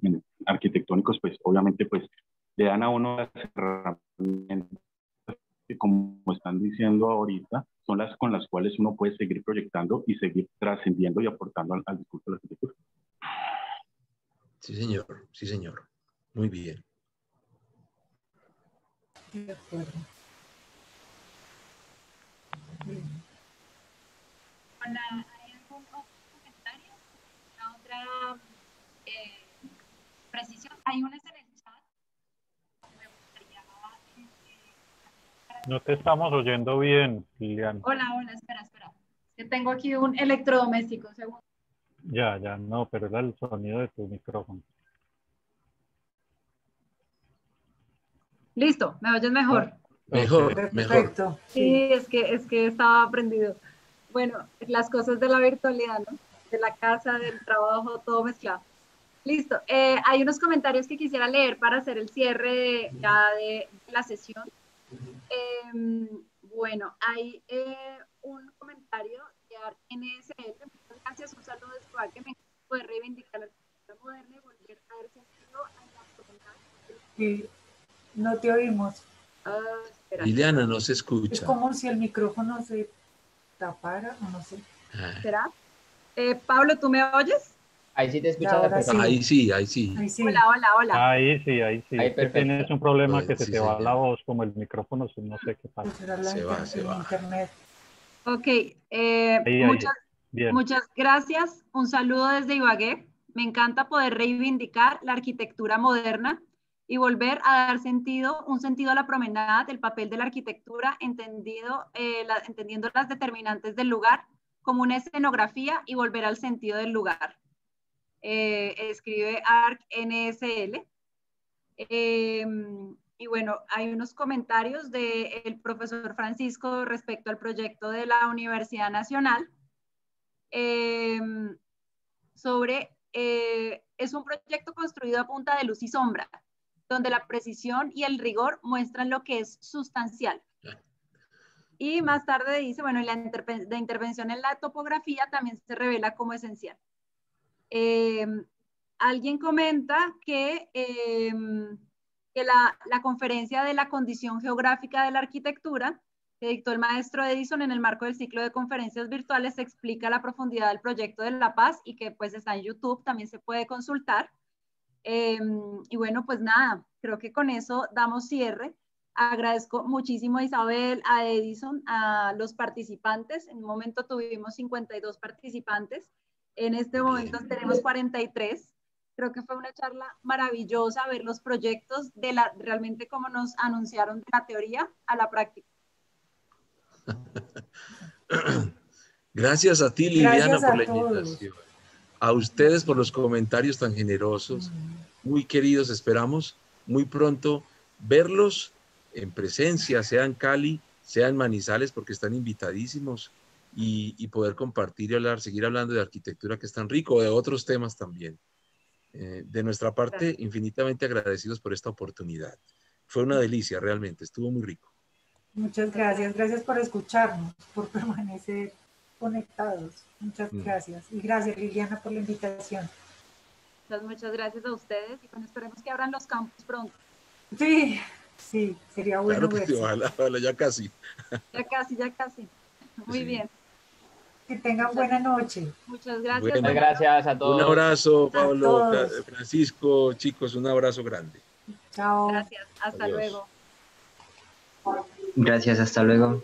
arquitectónicos, pues obviamente pues le dan a uno las herramientas que, como están diciendo ahorita, son las con las cuales uno puede seguir proyectando y seguir trascendiendo y aportando al discurso de la arquitectura. Sí, señor, sí, señor. Muy bien. De acuerdo. Hola, ¿hay algún otro comentario? ¿Una otra precisión? Hay unas en el chat. Me gustaría, No te estamos oyendo bien, Liliana. Hola, espera. Que tengo aquí un electrodoméstico, segundo. Ya, no, pero era el sonido de tu micrófono. Listo, ¿me oyes mejor? Mejor. Perfecto. Sí, es que estaba prendido. Bueno, las cosas de la virtualidad, ¿no? De la casa, del trabajo, todo mezclado. Listo. Hay unos comentarios que quisiera leer para hacer el cierre de la sesión. Bueno, hay un comentario de ARC-NSL. Muchas gracias. Un saludo de Escobar, que me encanta poder reivindicar la arquitectura moderna y volver a dar sentido a la comunidad. Sí, no te oímos. Liliana, no se escucha. Es como si el micrófono se tapara, o no sé. ¿Será? Pablo, ¿tú me oyes? Ahí sí te escuchas. Ahí sí, ahí sí. Hola. Ahí sí. Ahí Es que perfecto. tienes un problema que Sí, se te va señor. la voz, como el micrófono, no sé qué pasa. Se va. Internet. Ok, Ahí, bien. muchas gracias. Un saludo desde Ibagué. Me encanta poder reivindicar la arquitectura moderna y volver a dar un sentido a la promenada, el papel de la arquitectura, entendiendo las determinantes del lugar como una escenografía y volver al sentido del lugar. Escribe ARC-NSL. Y bueno, hay unos comentarios del profesor Francisco respecto al proyecto de la Universidad Nacional es un proyecto construido a punta de luz y sombra, donde la precisión y el rigor muestran lo que es sustancial. Y más tarde dice, bueno, la intervención en la topografía también se revela como esencial. Alguien comenta que la conferencia de la condición geográfica de la arquitectura que dictó el maestro Edison en el marco del ciclo de conferencias virtuales explica la profundidad del proyecto de La Paz y que pues está en YouTube, también se puede consultar. Y bueno, pues nada, creo que con eso damos cierre. Agradezco muchísimo a Isabel, a Edison, a los participantes. En un momento tuvimos 52 participantes. En este momento tenemos 43. Creo que fue una charla maravillosa ver los proyectos realmente como nos anunciaron de la teoría a la práctica. Gracias a ti, Liliana, por la todos. invitación. A ustedes por los comentarios tan generosos, muy queridos. Esperamos muy pronto verlos en presencia, sea en Cali, sea en Manizales, porque están invitadísimos, y poder compartir y hablar, seguir hablando de arquitectura, que es tan rico, de otros temas también. De nuestra parte, infinitamente agradecidos por esta oportunidad. Fue una delicia, realmente, estuvo muy rico. Muchas gracias, gracias por escucharnos, por permanecer conectados. Muchas gracias. Y gracias, Liliana, por la invitación. Muchas gracias a ustedes y bueno, esperemos que abran los campus pronto. Sí, sería bueno verse. Claro, ojalá, ya casi. Ya casi. Muy bien. Que tengan buena noche. Muchas gracias. Bueno, muchas gracias a todos. Un abrazo, Pablo, Francisco, chicos, un abrazo grande. Chao. Gracias, hasta luego. Gracias, hasta luego.